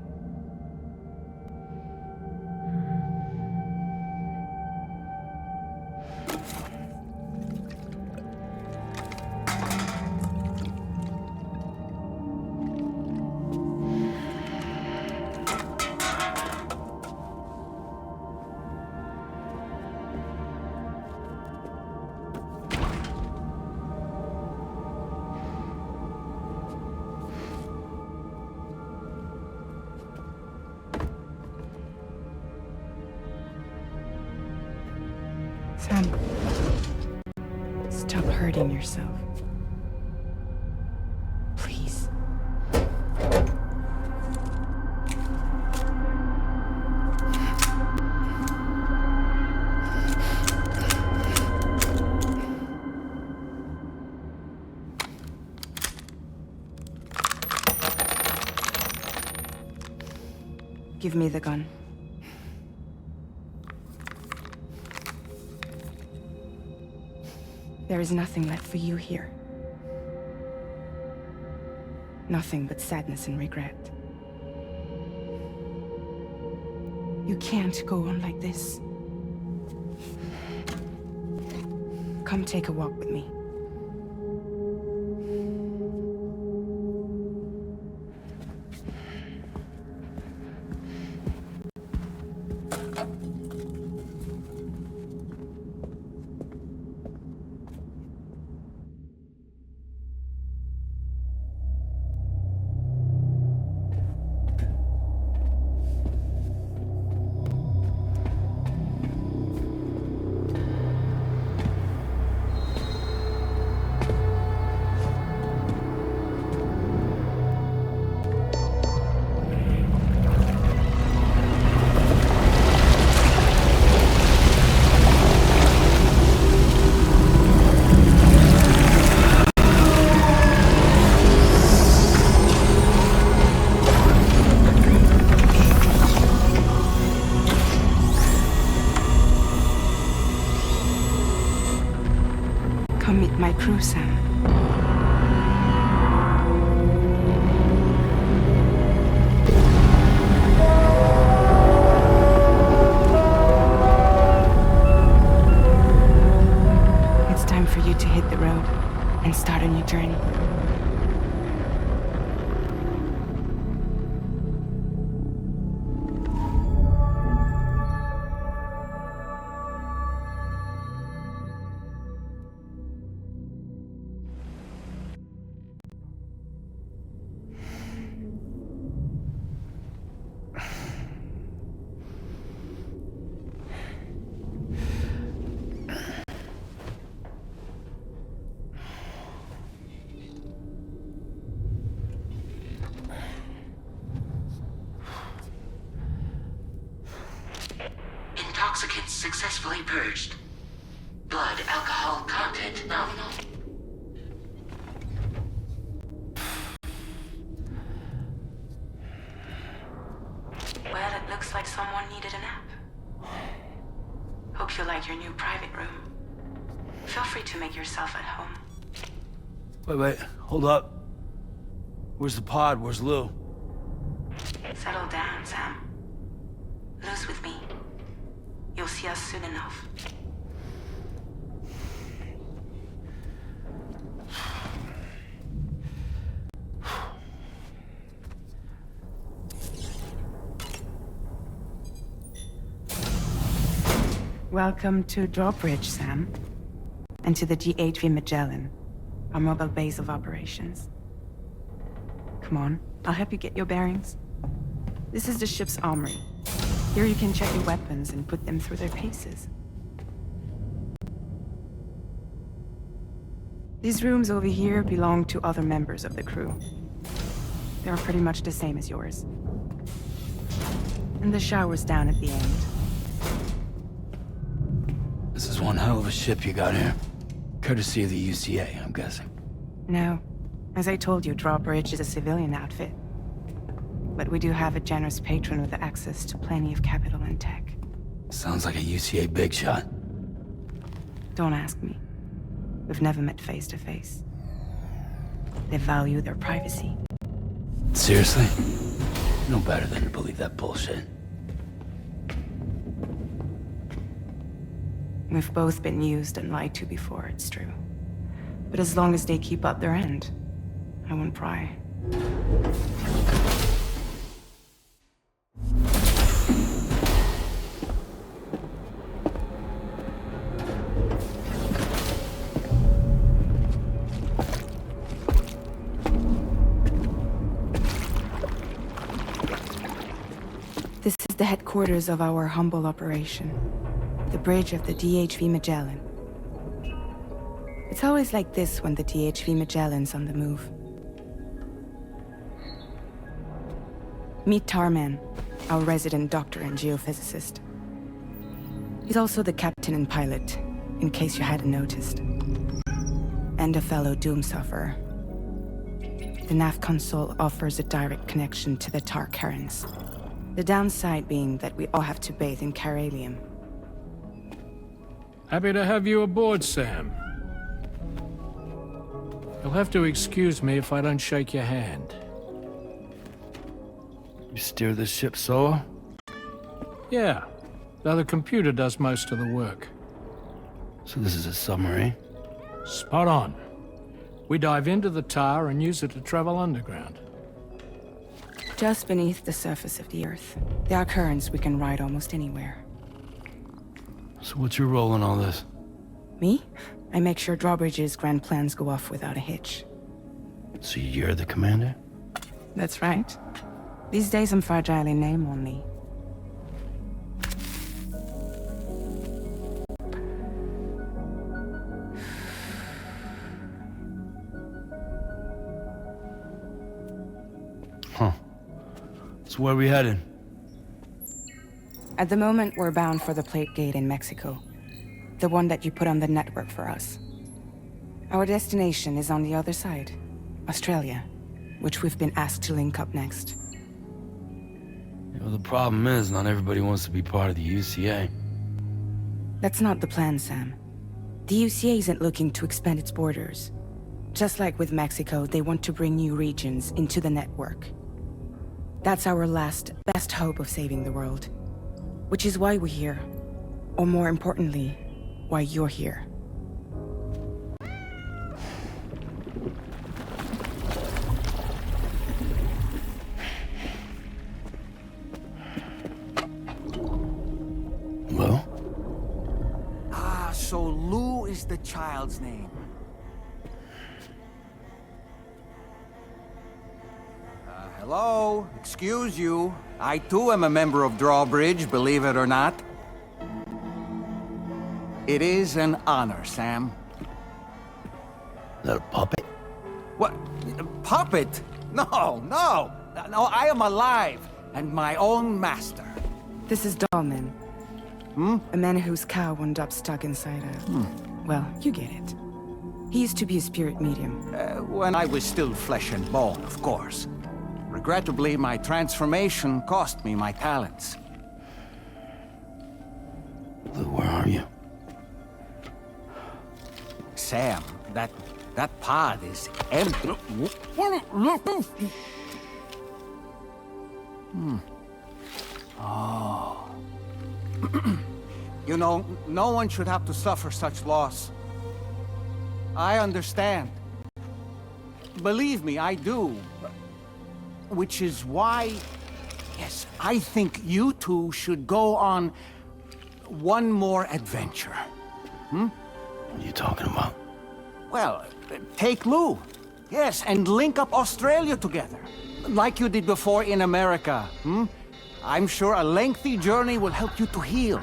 Sam, stop hurting yourself. Please. Give me the gun. There is nothing left for you here. Nothing but sadness and regret. You can't go on like this. Come take a walk with me. Come meet my crew, Sam. It's time for you to hit the road and start a new journey. Toxicants successfully purged. Blood alcohol content nominal. Well, it looks like someone needed a nap. Hope you like your new private room. Feel free to make yourself at home. Wait, hold up. Where's the pod? Where's Lou? Settle down, Sam. Lou's with me. You'll see us soon enough. Welcome to Drawbridge, Sam. And to the GHV Magellan, our mobile base of operations. Come on, I'll help you get your bearings. This is the ship's armory. Here you can check your weapons and put them through their paces. These rooms over here belong to other members of the crew. They are pretty much the same as yours. And the shower's down at the end. This is one hell of a ship you got here. Courtesy of the UCA, I'm guessing. No. As I told you, Drawbridge is a civilian outfit. But we do have a generous patron with access to plenty of capital and tech. Sounds like a UCA big shot. Don't ask me. We've never met face to face. They value their privacy. Seriously? No better than to believe that bullshit. We've both been used and lied to before, it's true. But as long as they keep up their end, I won't pry. This is the headquarters of our humble operation. The bridge of the DHV Magellan. It's always like this when the DHV Magellan's on the move. Meet Tarman, our resident doctor and geophysicist. He's also the captain and pilot, in case you hadn't noticed. And a fellow doom sufferer. The nav console offers a direct connection to the tar currents. The downside being that we all have to bathe in caralium. Happy to have you aboard, Sam. You'll have to excuse me if I don't shake your hand. You steer this ship solo? Yeah, though the computer does most of the work. So this is a submarine? Spot on. We dive into the tar and use it to travel underground. Just beneath the surface of the Earth, there are currents we can ride almost anywhere. So what's your role in all this? Me? I make sure Drawbridge's grand plans go off without a hitch. So you're the commander? That's right. These days I'm fragile in name only. Huh. So where are we headed? At the moment, we're bound for the Plate Gate in Mexico. The one that you put on the network for us. Our destination is on the other side, Australia, which we've been asked to link up next. You know, the problem is, not everybody wants to be part of the UCA. That's not the plan, Sam. The UCA isn't looking to expand its borders. Just like with Mexico, they want to bring new regions into the network. That's our last, best hope of saving the world. Which is why we're here. Or more importantly, why you're here. Lou? Ah, so Lou is the child's name. Hello? Excuse you. I too am a member of Drawbridge, believe it or not. It is an honor, Sam. Is that a puppet? What? A puppet? No, no! No, I am alive, and my own master. This is Dahlman. A man whose cow wound up stuck inside a... Well, you get it. He used to be a spirit medium. When I was still flesh and bone, of course. Regrettably, my transformation cost me my talents. Lou, where are you? Sam, that pod is empty. Oh. You know, no one should have to suffer such loss. I understand. Believe me, I do. Which is why, yes, I think you two should go on one more adventure. What are you talking about? Well, take Lou. Yes, and link up Australia together. Like you did before in America. I'm sure a lengthy journey will help you to heal.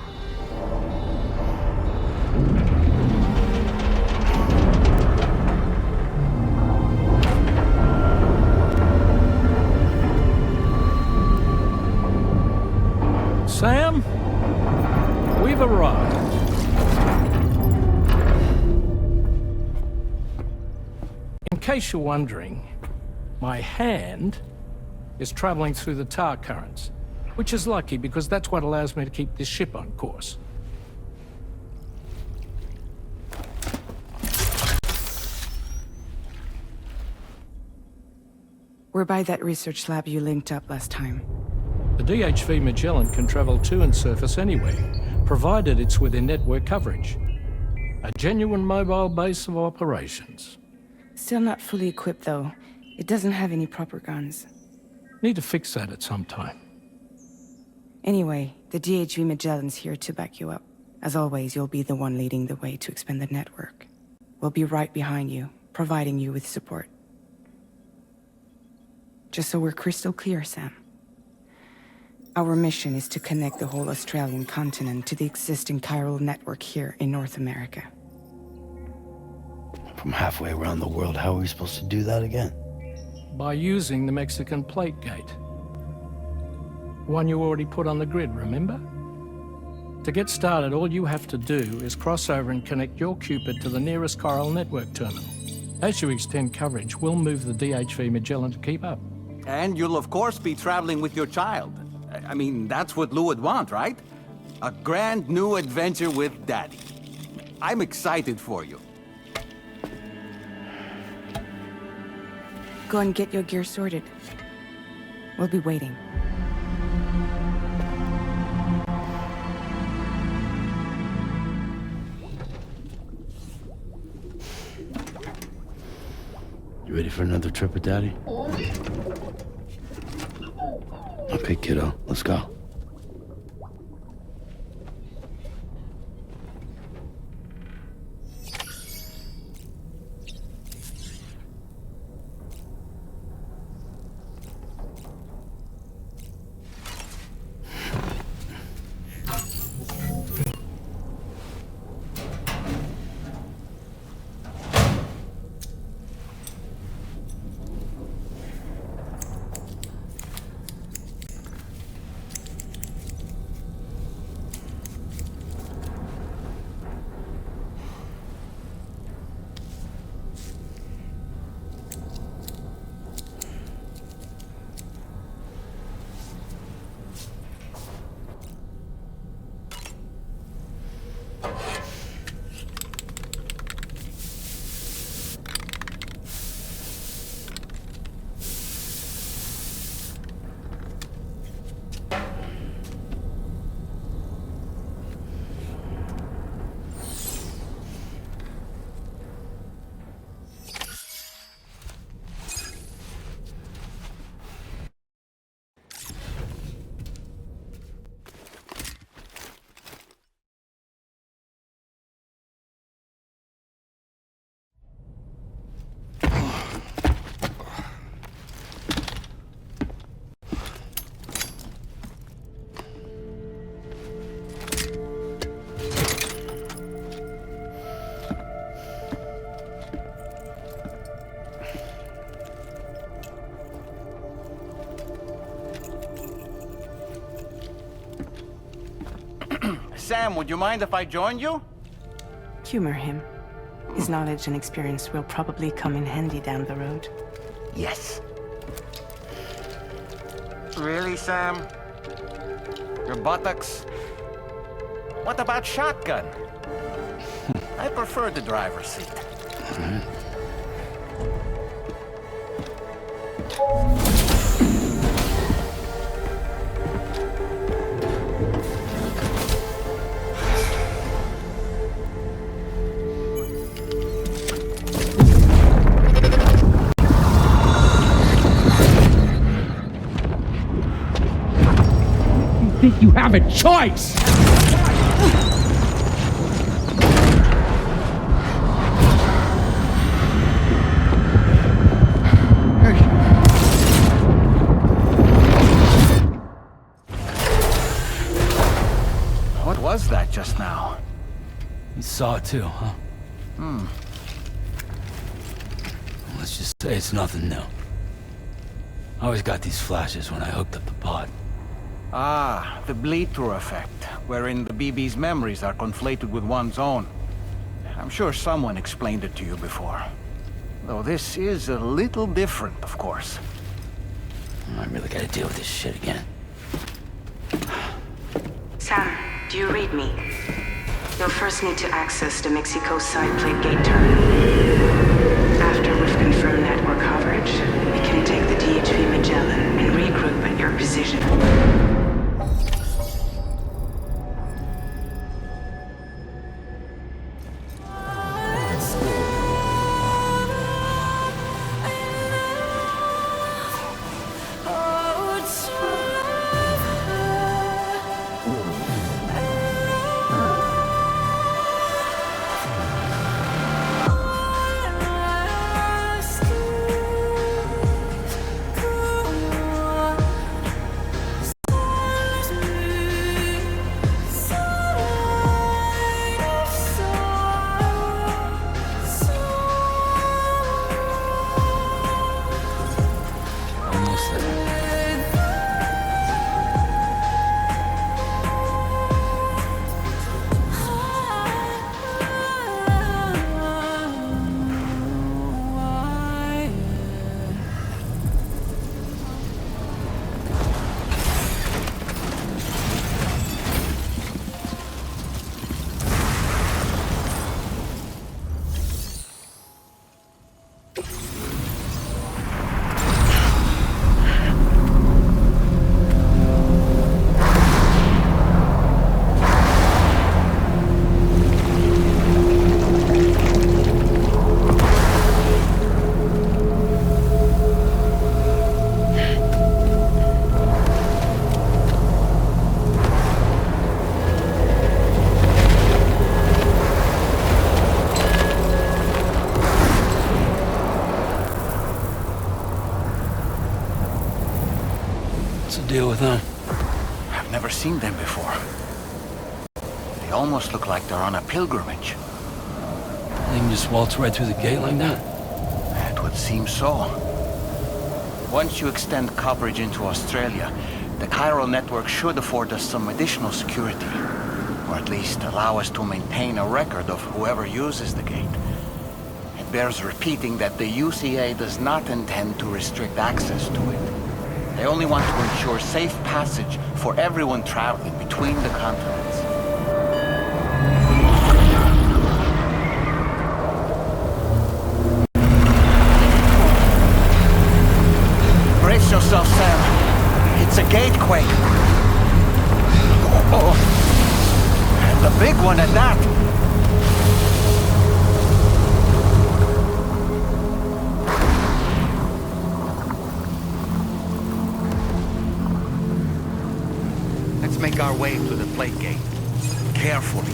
Sam, we've arrived. In case you're wondering, my hand is traveling through the tar currents, which is lucky because that's what allows me to keep this ship on course. We're by that research lab you linked up last time. The DHV Magellan can travel to and surface anywhere, provided it's within network coverage. A genuine mobile base of operations. Still not fully equipped, though. It doesn't have any proper guns. Need to fix that at some time. Anyway, the DHV Magellan's here to back you up. As always, you'll be the one leading the way to expand the network. We'll be right behind you, providing you with support. Just so we're crystal clear, Sam. Our mission is to connect the whole Australian continent to the existing chiral network here in North America. From halfway around the world, how are we supposed to do that again? By using the Mexican plate gate. One you already put on the grid, remember? To get started, all you have to do is cross over and connect your Cupid to the nearest chiral network terminal. As you extend coverage, we'll move the DHV Magellan to keep up. And you'll of course be traveling with your child. I mean, that's what Lou would want, right? A grand new adventure with Daddy. I'm excited for you. Go and get your gear sorted. We'll be waiting. You ready for another trip with Daddy? Okay, kiddo, let's go. Sam, would you mind if I joined you? Humor him. His knowledge and experience will probably come in handy down the road. Yes. Really, Sam? Your buttocks? What about shotgun? I prefer the driver's seat. Think you have a choice? What was that just now? You saw it too, huh? Let's just say it's nothing new. I always got these flashes when I hooked up the pod. Ah, the bleed-through effect, wherein the BB's memories are conflated with one's own. I'm sure someone explained it to you before. Though this is a little different, of course. I really gotta deal with this shit again. Sam, do you read me? You'll first need to access the Mexico side plate gate terminal. After we've confirmed network coverage, we can take the DHV Magellan and regroup at your position. Deal with them. I've never seen them before. They almost look like they're on a pilgrimage. They can just waltz right through the gate like that? It would seem so. Once you extend coverage into Australia, the chiral network should afford us some additional security. Or at least allow us to maintain a record of whoever uses the gate. It bears repeating that the UCA does not intend to restrict access to it. They only want to ensure safe passage for everyone traveling between the continents. Brace yourself, Sam. It's a gatequake. Oh, and a big one at that. Make our way to the plate gate. Carefully.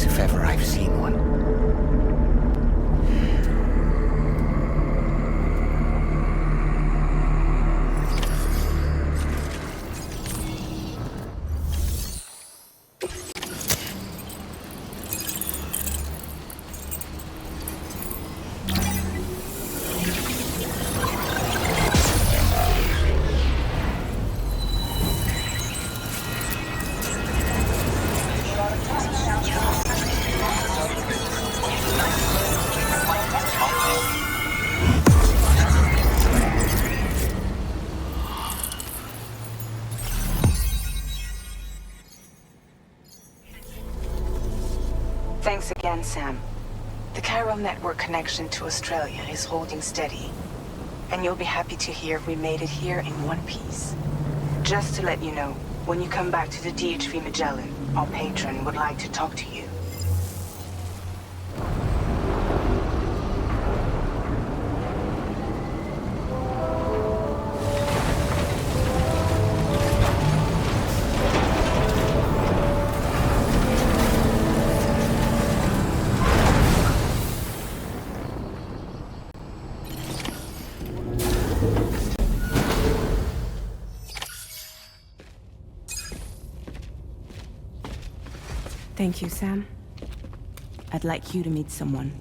if ever I've seen one. Thanks again, Sam. The chiral network connection to Australia is holding steady. And you'll be happy to hear we made it here in one piece. Just to let you know, when you come back to the DHV Magellan, our patron would like to talk to you. Thank you, Sam. I'd like you to meet someone.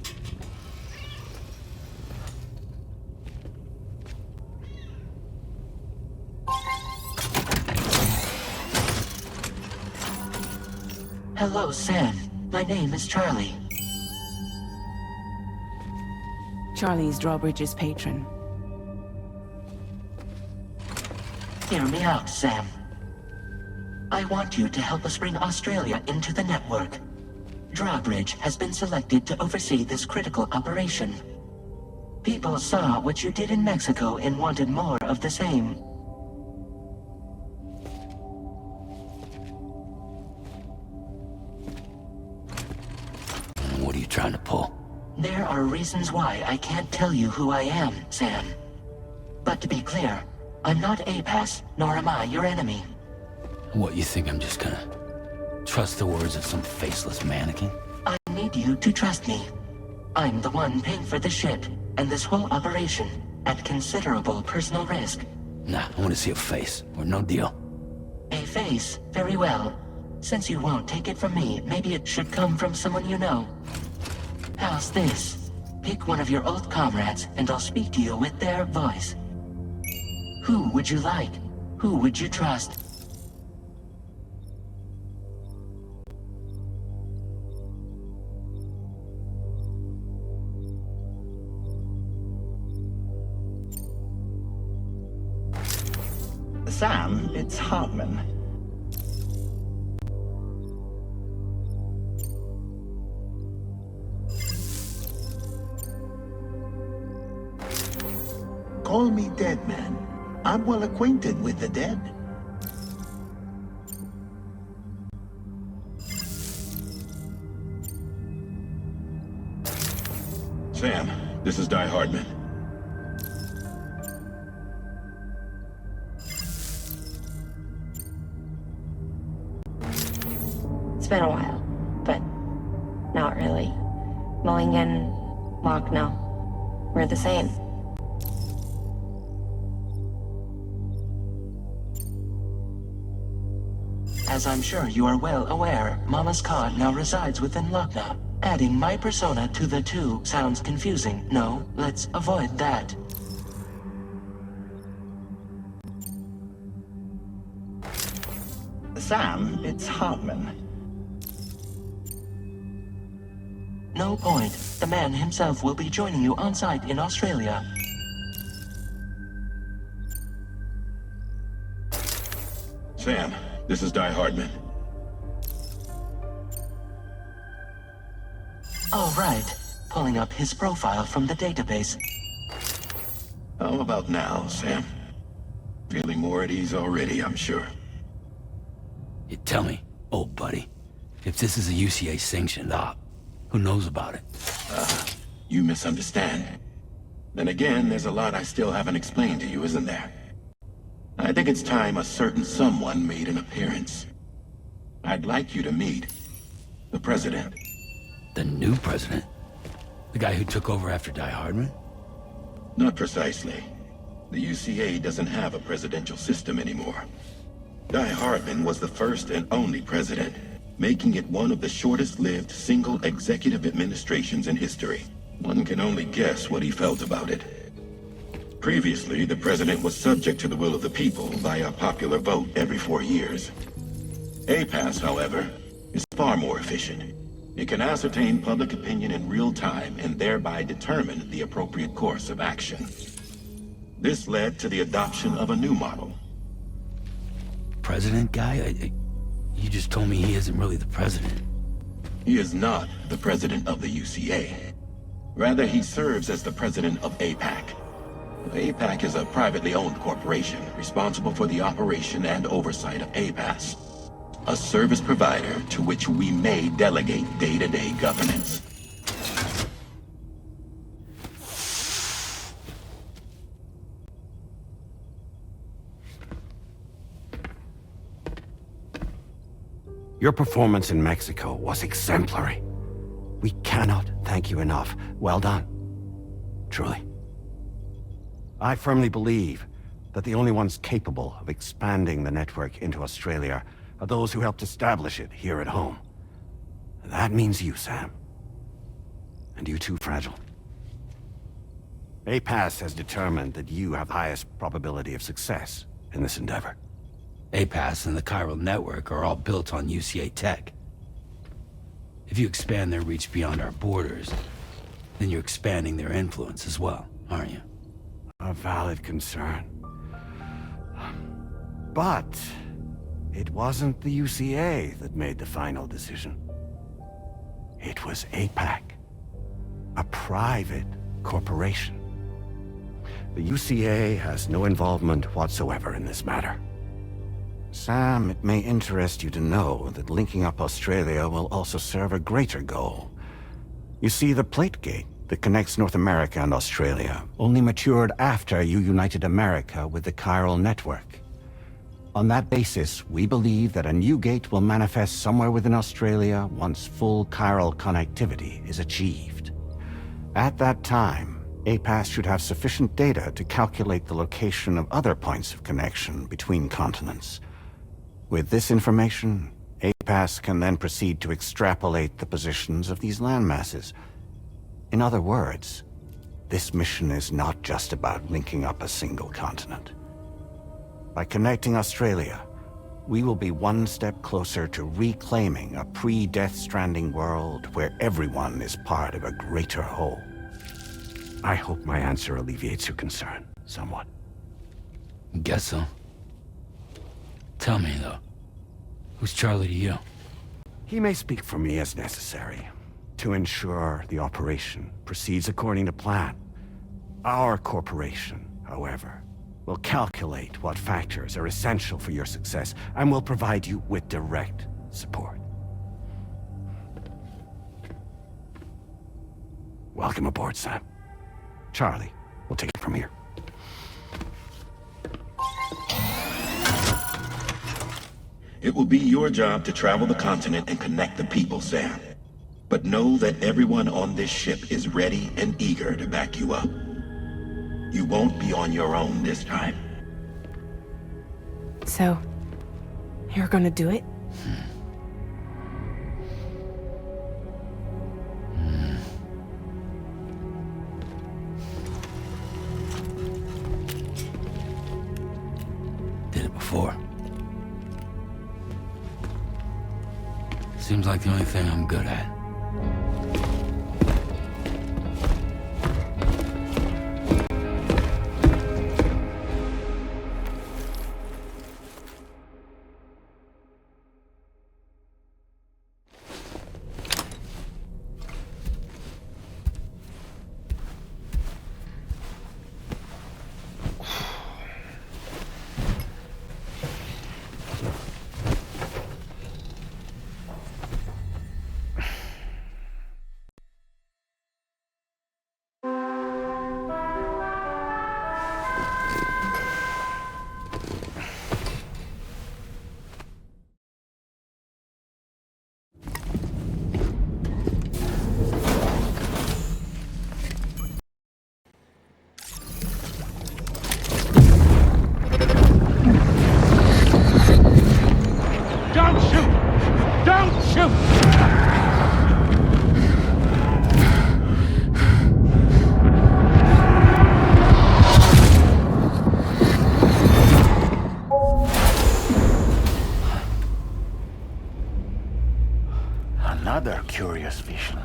Hello, Sam. My name is Charlie. Charlie's Drawbridge's patron. Hear me out, Sam. I want you to help us bring Australia into the network. Drawbridge has been selected to oversee this critical operation. People saw what you did in Mexico and wanted more of the same. What are you trying to pull? There are reasons why I can't tell you who I am, Sam. But to be clear, I'm not APAS, nor am I your enemy. What, you think I'm just gonna trust the words of some faceless mannequin? I need you to trust me. I'm the one paying for the ship and this whole operation at considerable personal risk. Nah, I want to see a face, or no deal. A face? Very well. Since you won't take it from me, maybe it should come from someone you know. How's this? Pick one of your old comrades, and I'll speak to you with their voice. Who would you like? Who would you trust? Sam, it's Hartman. Call me Dead Man. I'm well acquainted with the dead. Sam, this is Die Hardman. It's been a while, but not really. Mulligan, Locke, no. We're the same. As I'm sure you are well aware, Mama's Khan now resides within Lucknow. Adding my persona to the two sounds confusing. No, let's avoid that. Sam, it's Hartman. No point. The man himself will be joining you on site in Australia. Sam, this is Die Hardman. All right. Pulling up his profile from the database. How about now, Sam? Feeling more at ease already, I'm sure. You tell me, old buddy, if this is a UCA-sanctioned op, who knows about it? You misunderstand. Then again, there's a lot I still haven't explained to you, isn't there? I think it's time a certain someone made an appearance. I'd like you to meet the President. The new president? The guy who took over after Die Hardman? Not precisely. The UCA doesn't have a presidential system anymore. Die Hardman was the first and only president, making it one of the shortest-lived single executive administrations in history. One can only guess what he felt about it. Previously, the president was subject to the will of the people via popular vote every 4 years. APAS, however, is far more efficient. It can ascertain public opinion in real time and thereby determine the appropriate course of action. This led to the adoption of a new model. President guy? You just told me he isn't really the president. He is not the president of the UCA. Rather, he serves as the president of APAC. APAC is a privately owned corporation responsible for the operation and oversight of APAS, a service provider to which we may delegate day-to-day governance. Your performance in Mexico was exemplary. We cannot thank you enough. Well done. Truly. I firmly believe that the only ones capable of expanding the network into Australia are those who helped establish it here at home. That means you, Sam. And you too, Fragile. APAS has determined that you have the highest probability of success in this endeavor. APAS and the chiral network are all built on UCA tech. If you expand their reach beyond our borders, then you're expanding their influence as well, aren't you? A valid concern. But it wasn't the UCA that made the final decision. It was APAC, a private corporation. The UCA has no involvement whatsoever in this matter. Sam, it may interest you to know that linking up Australia will also serve a greater goal. You see, the plate gate that connects North America and Australia only matured after you united America with the chiral network. On that basis, we believe that a new gate will manifest somewhere within Australia once full chiral connectivity is achieved. At that time, APAS should have sufficient data to calculate the location of other points of connection between continents. With this information, APAS can then proceed to extrapolate the positions of these landmasses. In other words, this mission is not just about linking up a single continent. By connecting Australia, we will be one step closer to reclaiming a pre-Death Stranding world where everyone is part of a greater whole. I hope my answer alleviates your concern somewhat. Guess so. Tell me, though, who's Charlie to you? He may speak for me as necessary, to ensure the operation proceeds according to plan. Our corporation, however, will calculate what factors are essential for your success, and will provide you with direct support. Welcome aboard, Sam. Charlie, we'll take it from here. It will be your job to travel the continent and connect the people, Sam. But know that everyone on this ship is ready and eager to back you up. You won't be on your own this time. So, you're gonna do it? Did it before. Seems like the only thing I'm good at. another curious vision.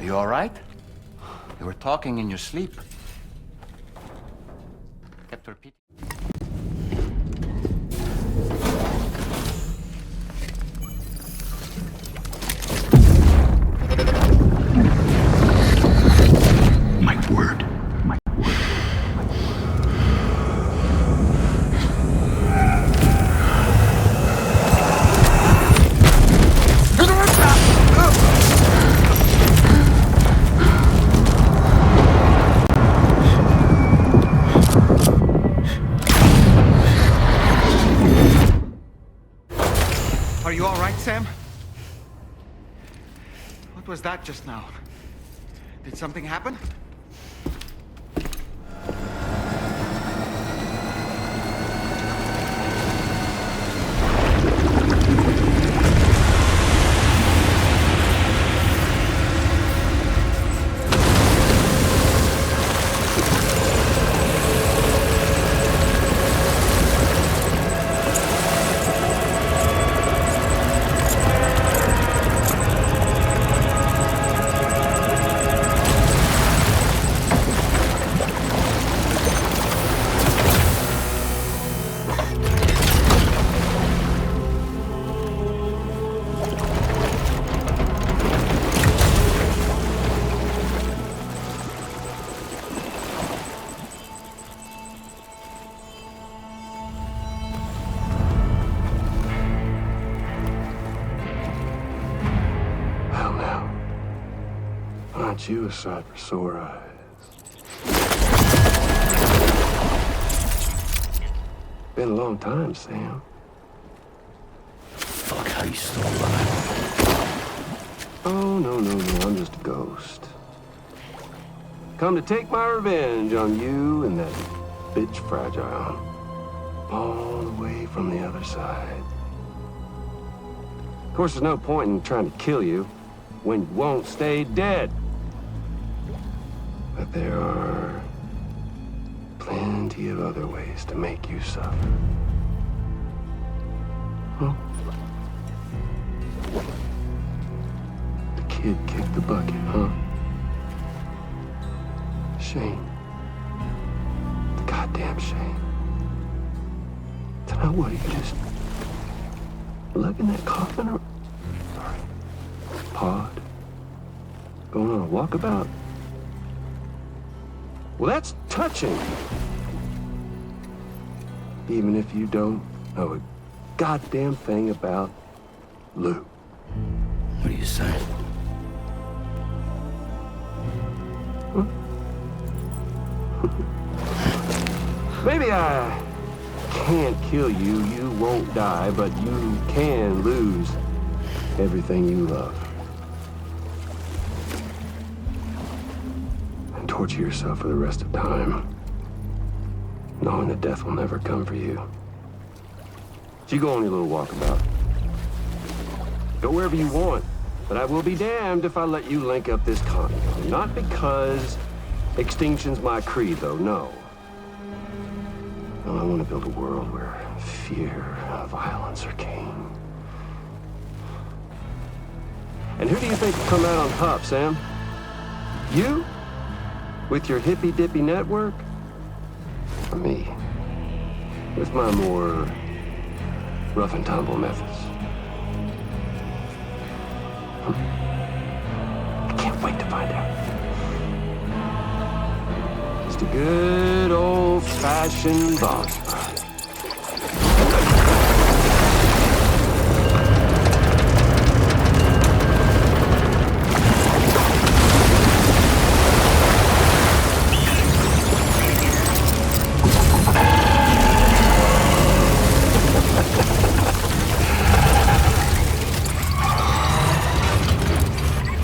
You all right? You were talking in your sleep. Kept repeating. My word. Are you all right, Sam? What was that just now? Did something happen? Aren't you a sight for sore eyes? Been a long time, Sam. Fuck, how you still alive? Oh, no, I'm just a ghost. Come to take my revenge on you and that bitch Fragile. All the way from the other side. Of course, there's no point in trying to kill you when you won't stay dead. But there are plenty of other ways to make you suffer. Huh? The kid kicked the bucket, huh? Shame. The goddamn shame. Now what, you just lugging that coffin or... Sorry. Pod? Going on a walkabout? Well, that's touching. Even if you don't know a goddamn thing about Lou. What are you saying? Huh? Maybe I can't kill you, you won't die, but you can lose everything you love. And torture yourself for the rest of time, knowing that death will never come for you. So you go on your little walkabout. Go wherever you want, but I will be damned if I let you link up this condo. Not because extinction's my creed, though, no. No, I want to build a world where fear and violence are king. And who do you think will come out on top, Sam? You? With your hippy-dippy network? Or me? With my more rough and tumble methods? I can't wait to find out. Just a good old-fashioned boss fight.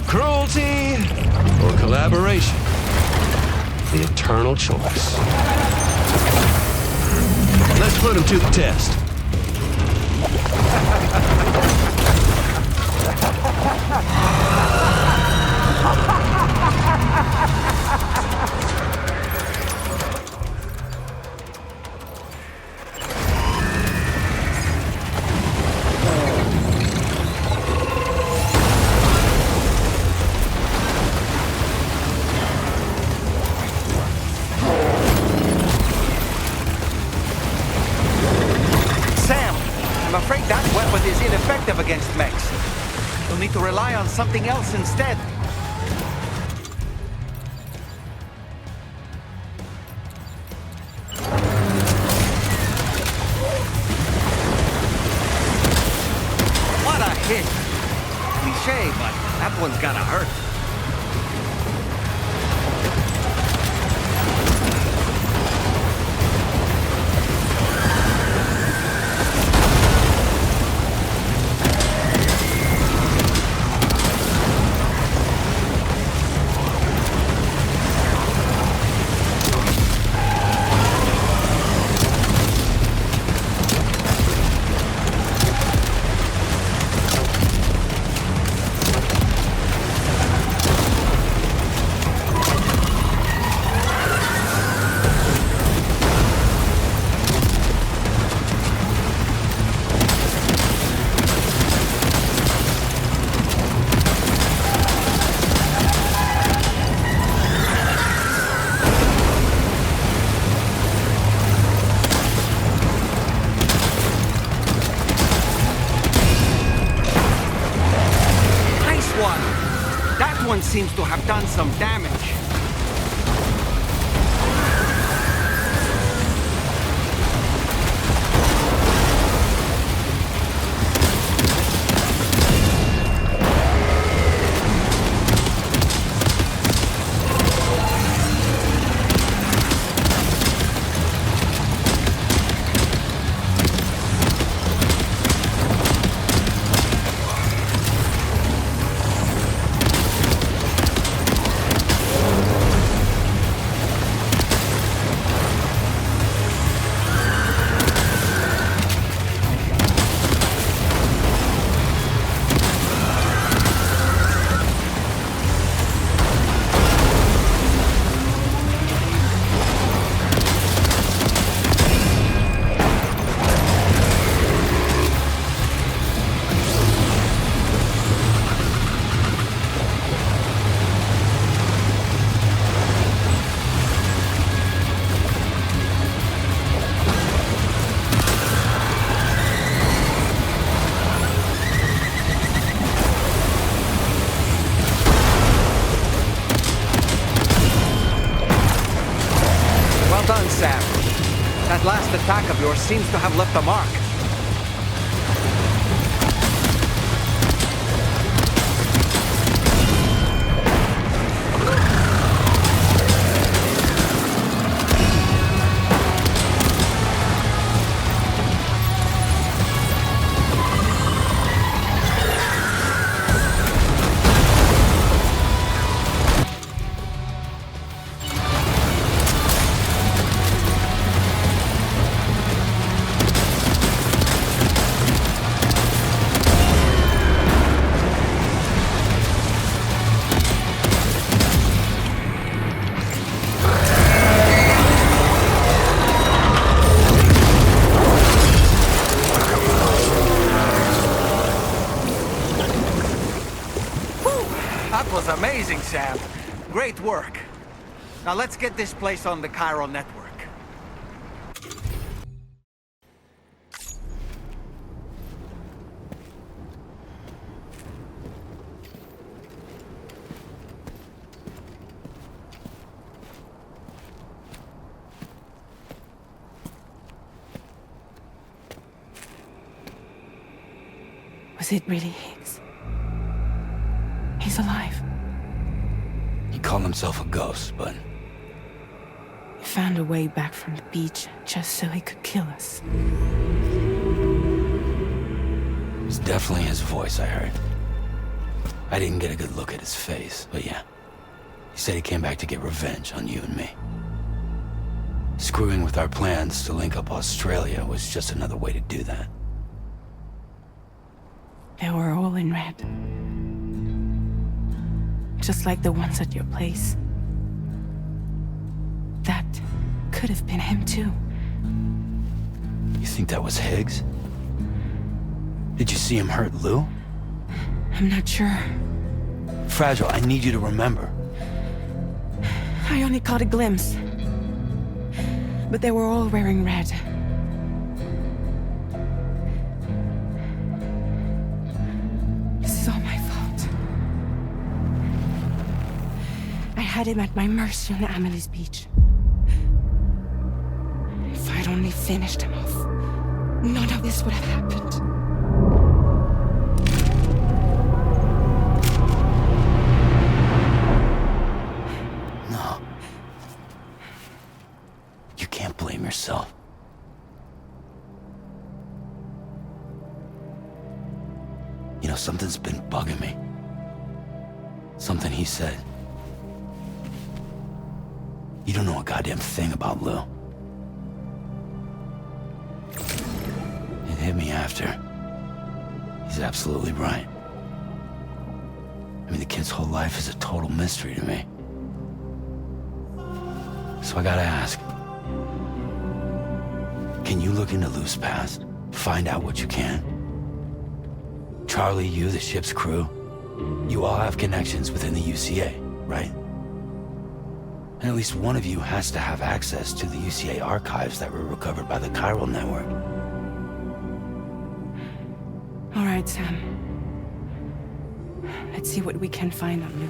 Cruelty or collaboration? The eternal choice. Let's put him to the test. I'm afraid that weapon is ineffective against mechs. You'll need to rely on something else instead. What a hit! Cliché, but that one's gotta hurt. That one seems to have done some damage. Well done, Sam. That last attack of yours seems to have left a mark. Amazing, Sam. Great work. Now let's get this place on the chiral network. Was it really Higgs? He's alive. He called himself a ghost, but He found a way back from the beach just so he could kill us. it was definitely his voice I heard. I didn't get a good look at his face, but yeah. He said he came back to get revenge on you and me. Screwing with our plans to link up Australia was just another way to do that. They were all in red. Just like the ones at your place. That could have been him too. You think that was Higgs? Did you see him hurt Lou? I'm not sure. Fragile, I need you to remember. I only caught a glimpse. But they were all wearing red. This is all my fault. I had him at my mercy on Amelie's beach. If I'd only finished him off, none of this would have happened. No. You can't blame yourself. You know, something's been bugging me. Something he said. You don't know a goddamn thing about Lou. It hit me after. He's absolutely right. I mean, the kid's whole life is a total mystery to me. So I gotta ask. Can you look into Lou's past? Find out what you can? Charlie, you, the ship's crew, you all have connections within the UCA, right? And at least one of you has to have access to the UCA archives that were recovered by the chiral network. All right, Sam. Let's see what we can find on Lou.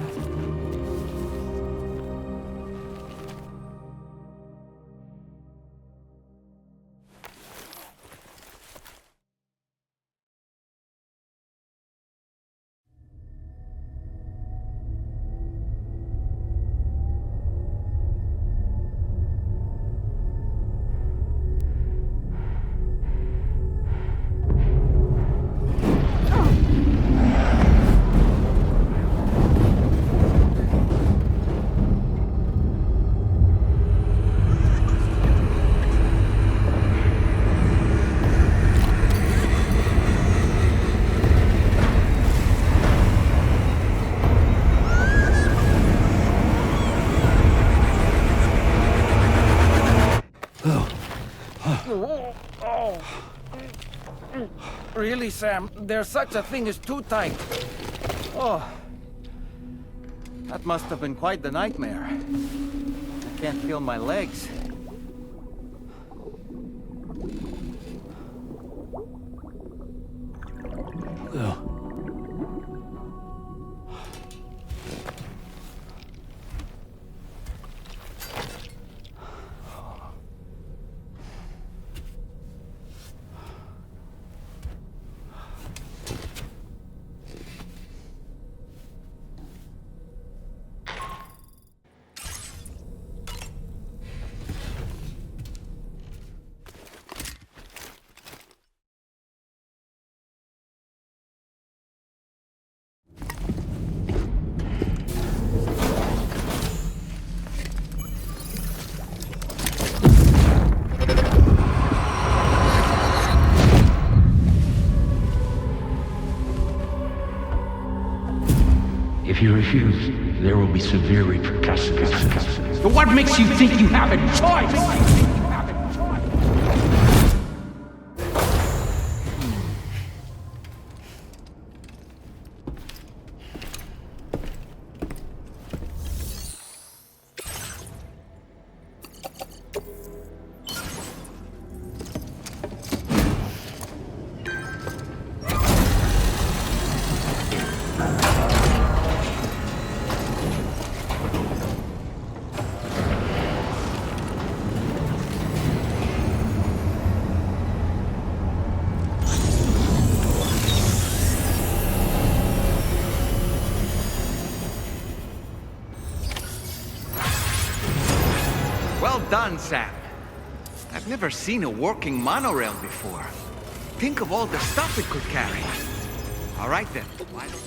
Really, Sam? There's such a thing as too tight. Oh. That must have been quite the nightmare. I can't feel my legs. Lou. If you refuse, there will be severe repercussions. But what makes you think you have a choice? done, Sam. I've never seen a working monorail before. Think of all the stuff it could carry. All right then. Why don't...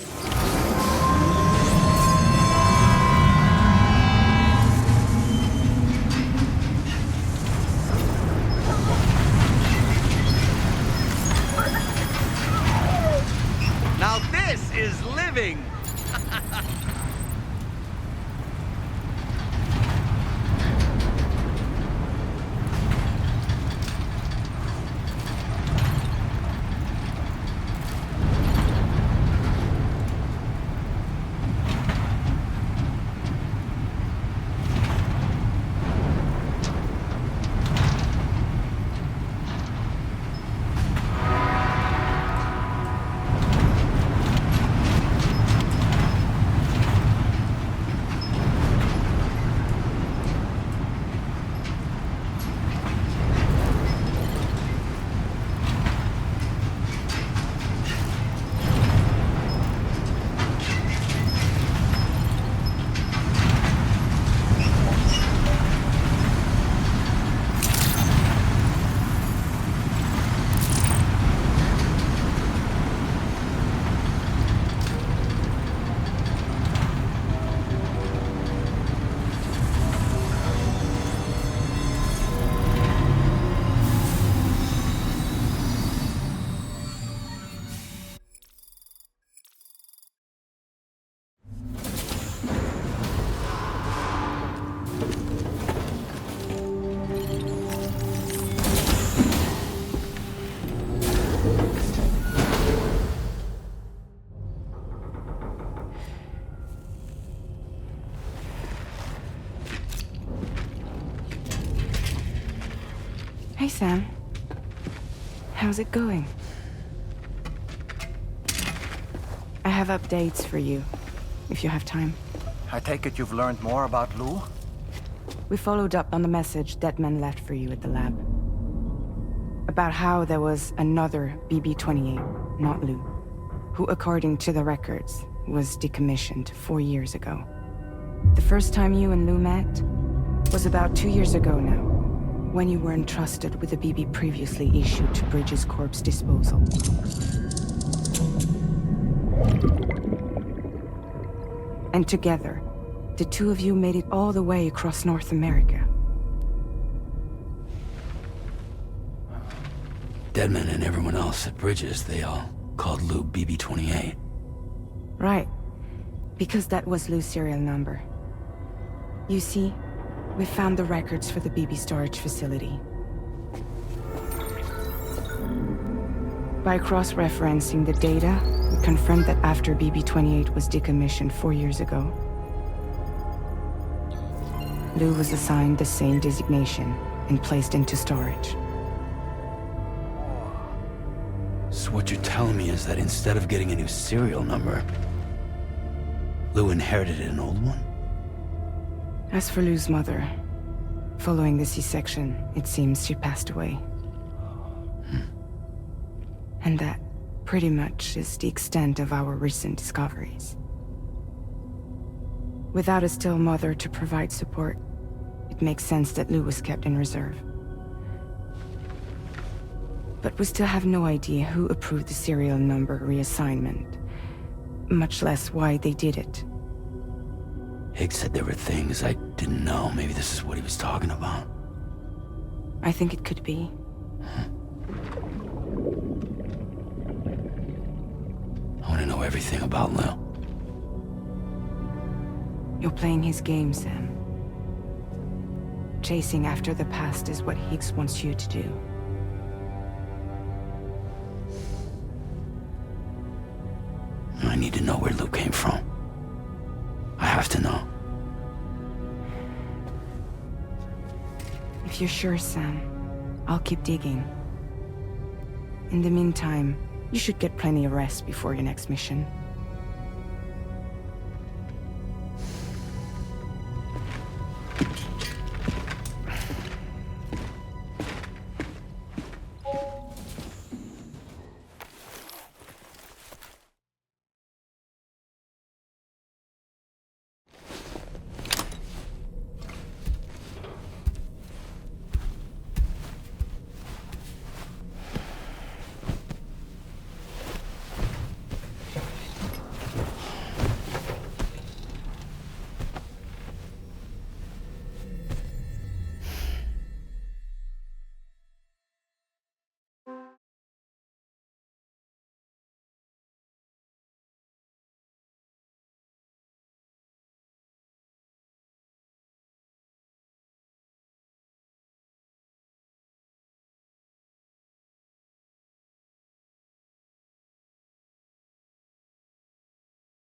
Now this is living! Hey, Sam. How's it going? I have updates for you, if you have time. I take it you've learned more about Lou? We followed up on the message Deadman left for you at the lab. About how there was another BB-28, not Lou, who, according to the records, was decommissioned 4 years ago. The first time you and Lou met was about 2 years ago now, when you were entrusted with the BB previously issued to Bridges Corp's disposal. And together, the two of you made it all the way across North America. Deadman and everyone else at Bridges, they all called Lou BB-28. Right. Because that was Lou's serial number. You see, we found the records for the BB storage facility. By cross-referencing the data, we confirmed that after BB-28 was decommissioned 4 years ago, Lou was assigned the same designation and placed into storage. So what you're telling me is that instead of getting a new serial number, Lou inherited an old one? As for Lou's mother, following the C-section, it seems she passed away. And that pretty much is the extent of our recent discoveries. Without a still mother to provide support, it makes sense that Lou was kept in reserve. But we still have no idea who approved the serial number reassignment, much less why they did it. Higgs said there were things I didn't know. Maybe this is what he was talking about. I think it could be. I want to know everything about Lou. You're playing his game, Sam. Chasing after the past is what Higgs wants you to do. I need to know where Lou came from. I have to know. If you're sure, Sam, I'll keep digging. In the meantime, you should get plenty of rest before your next mission.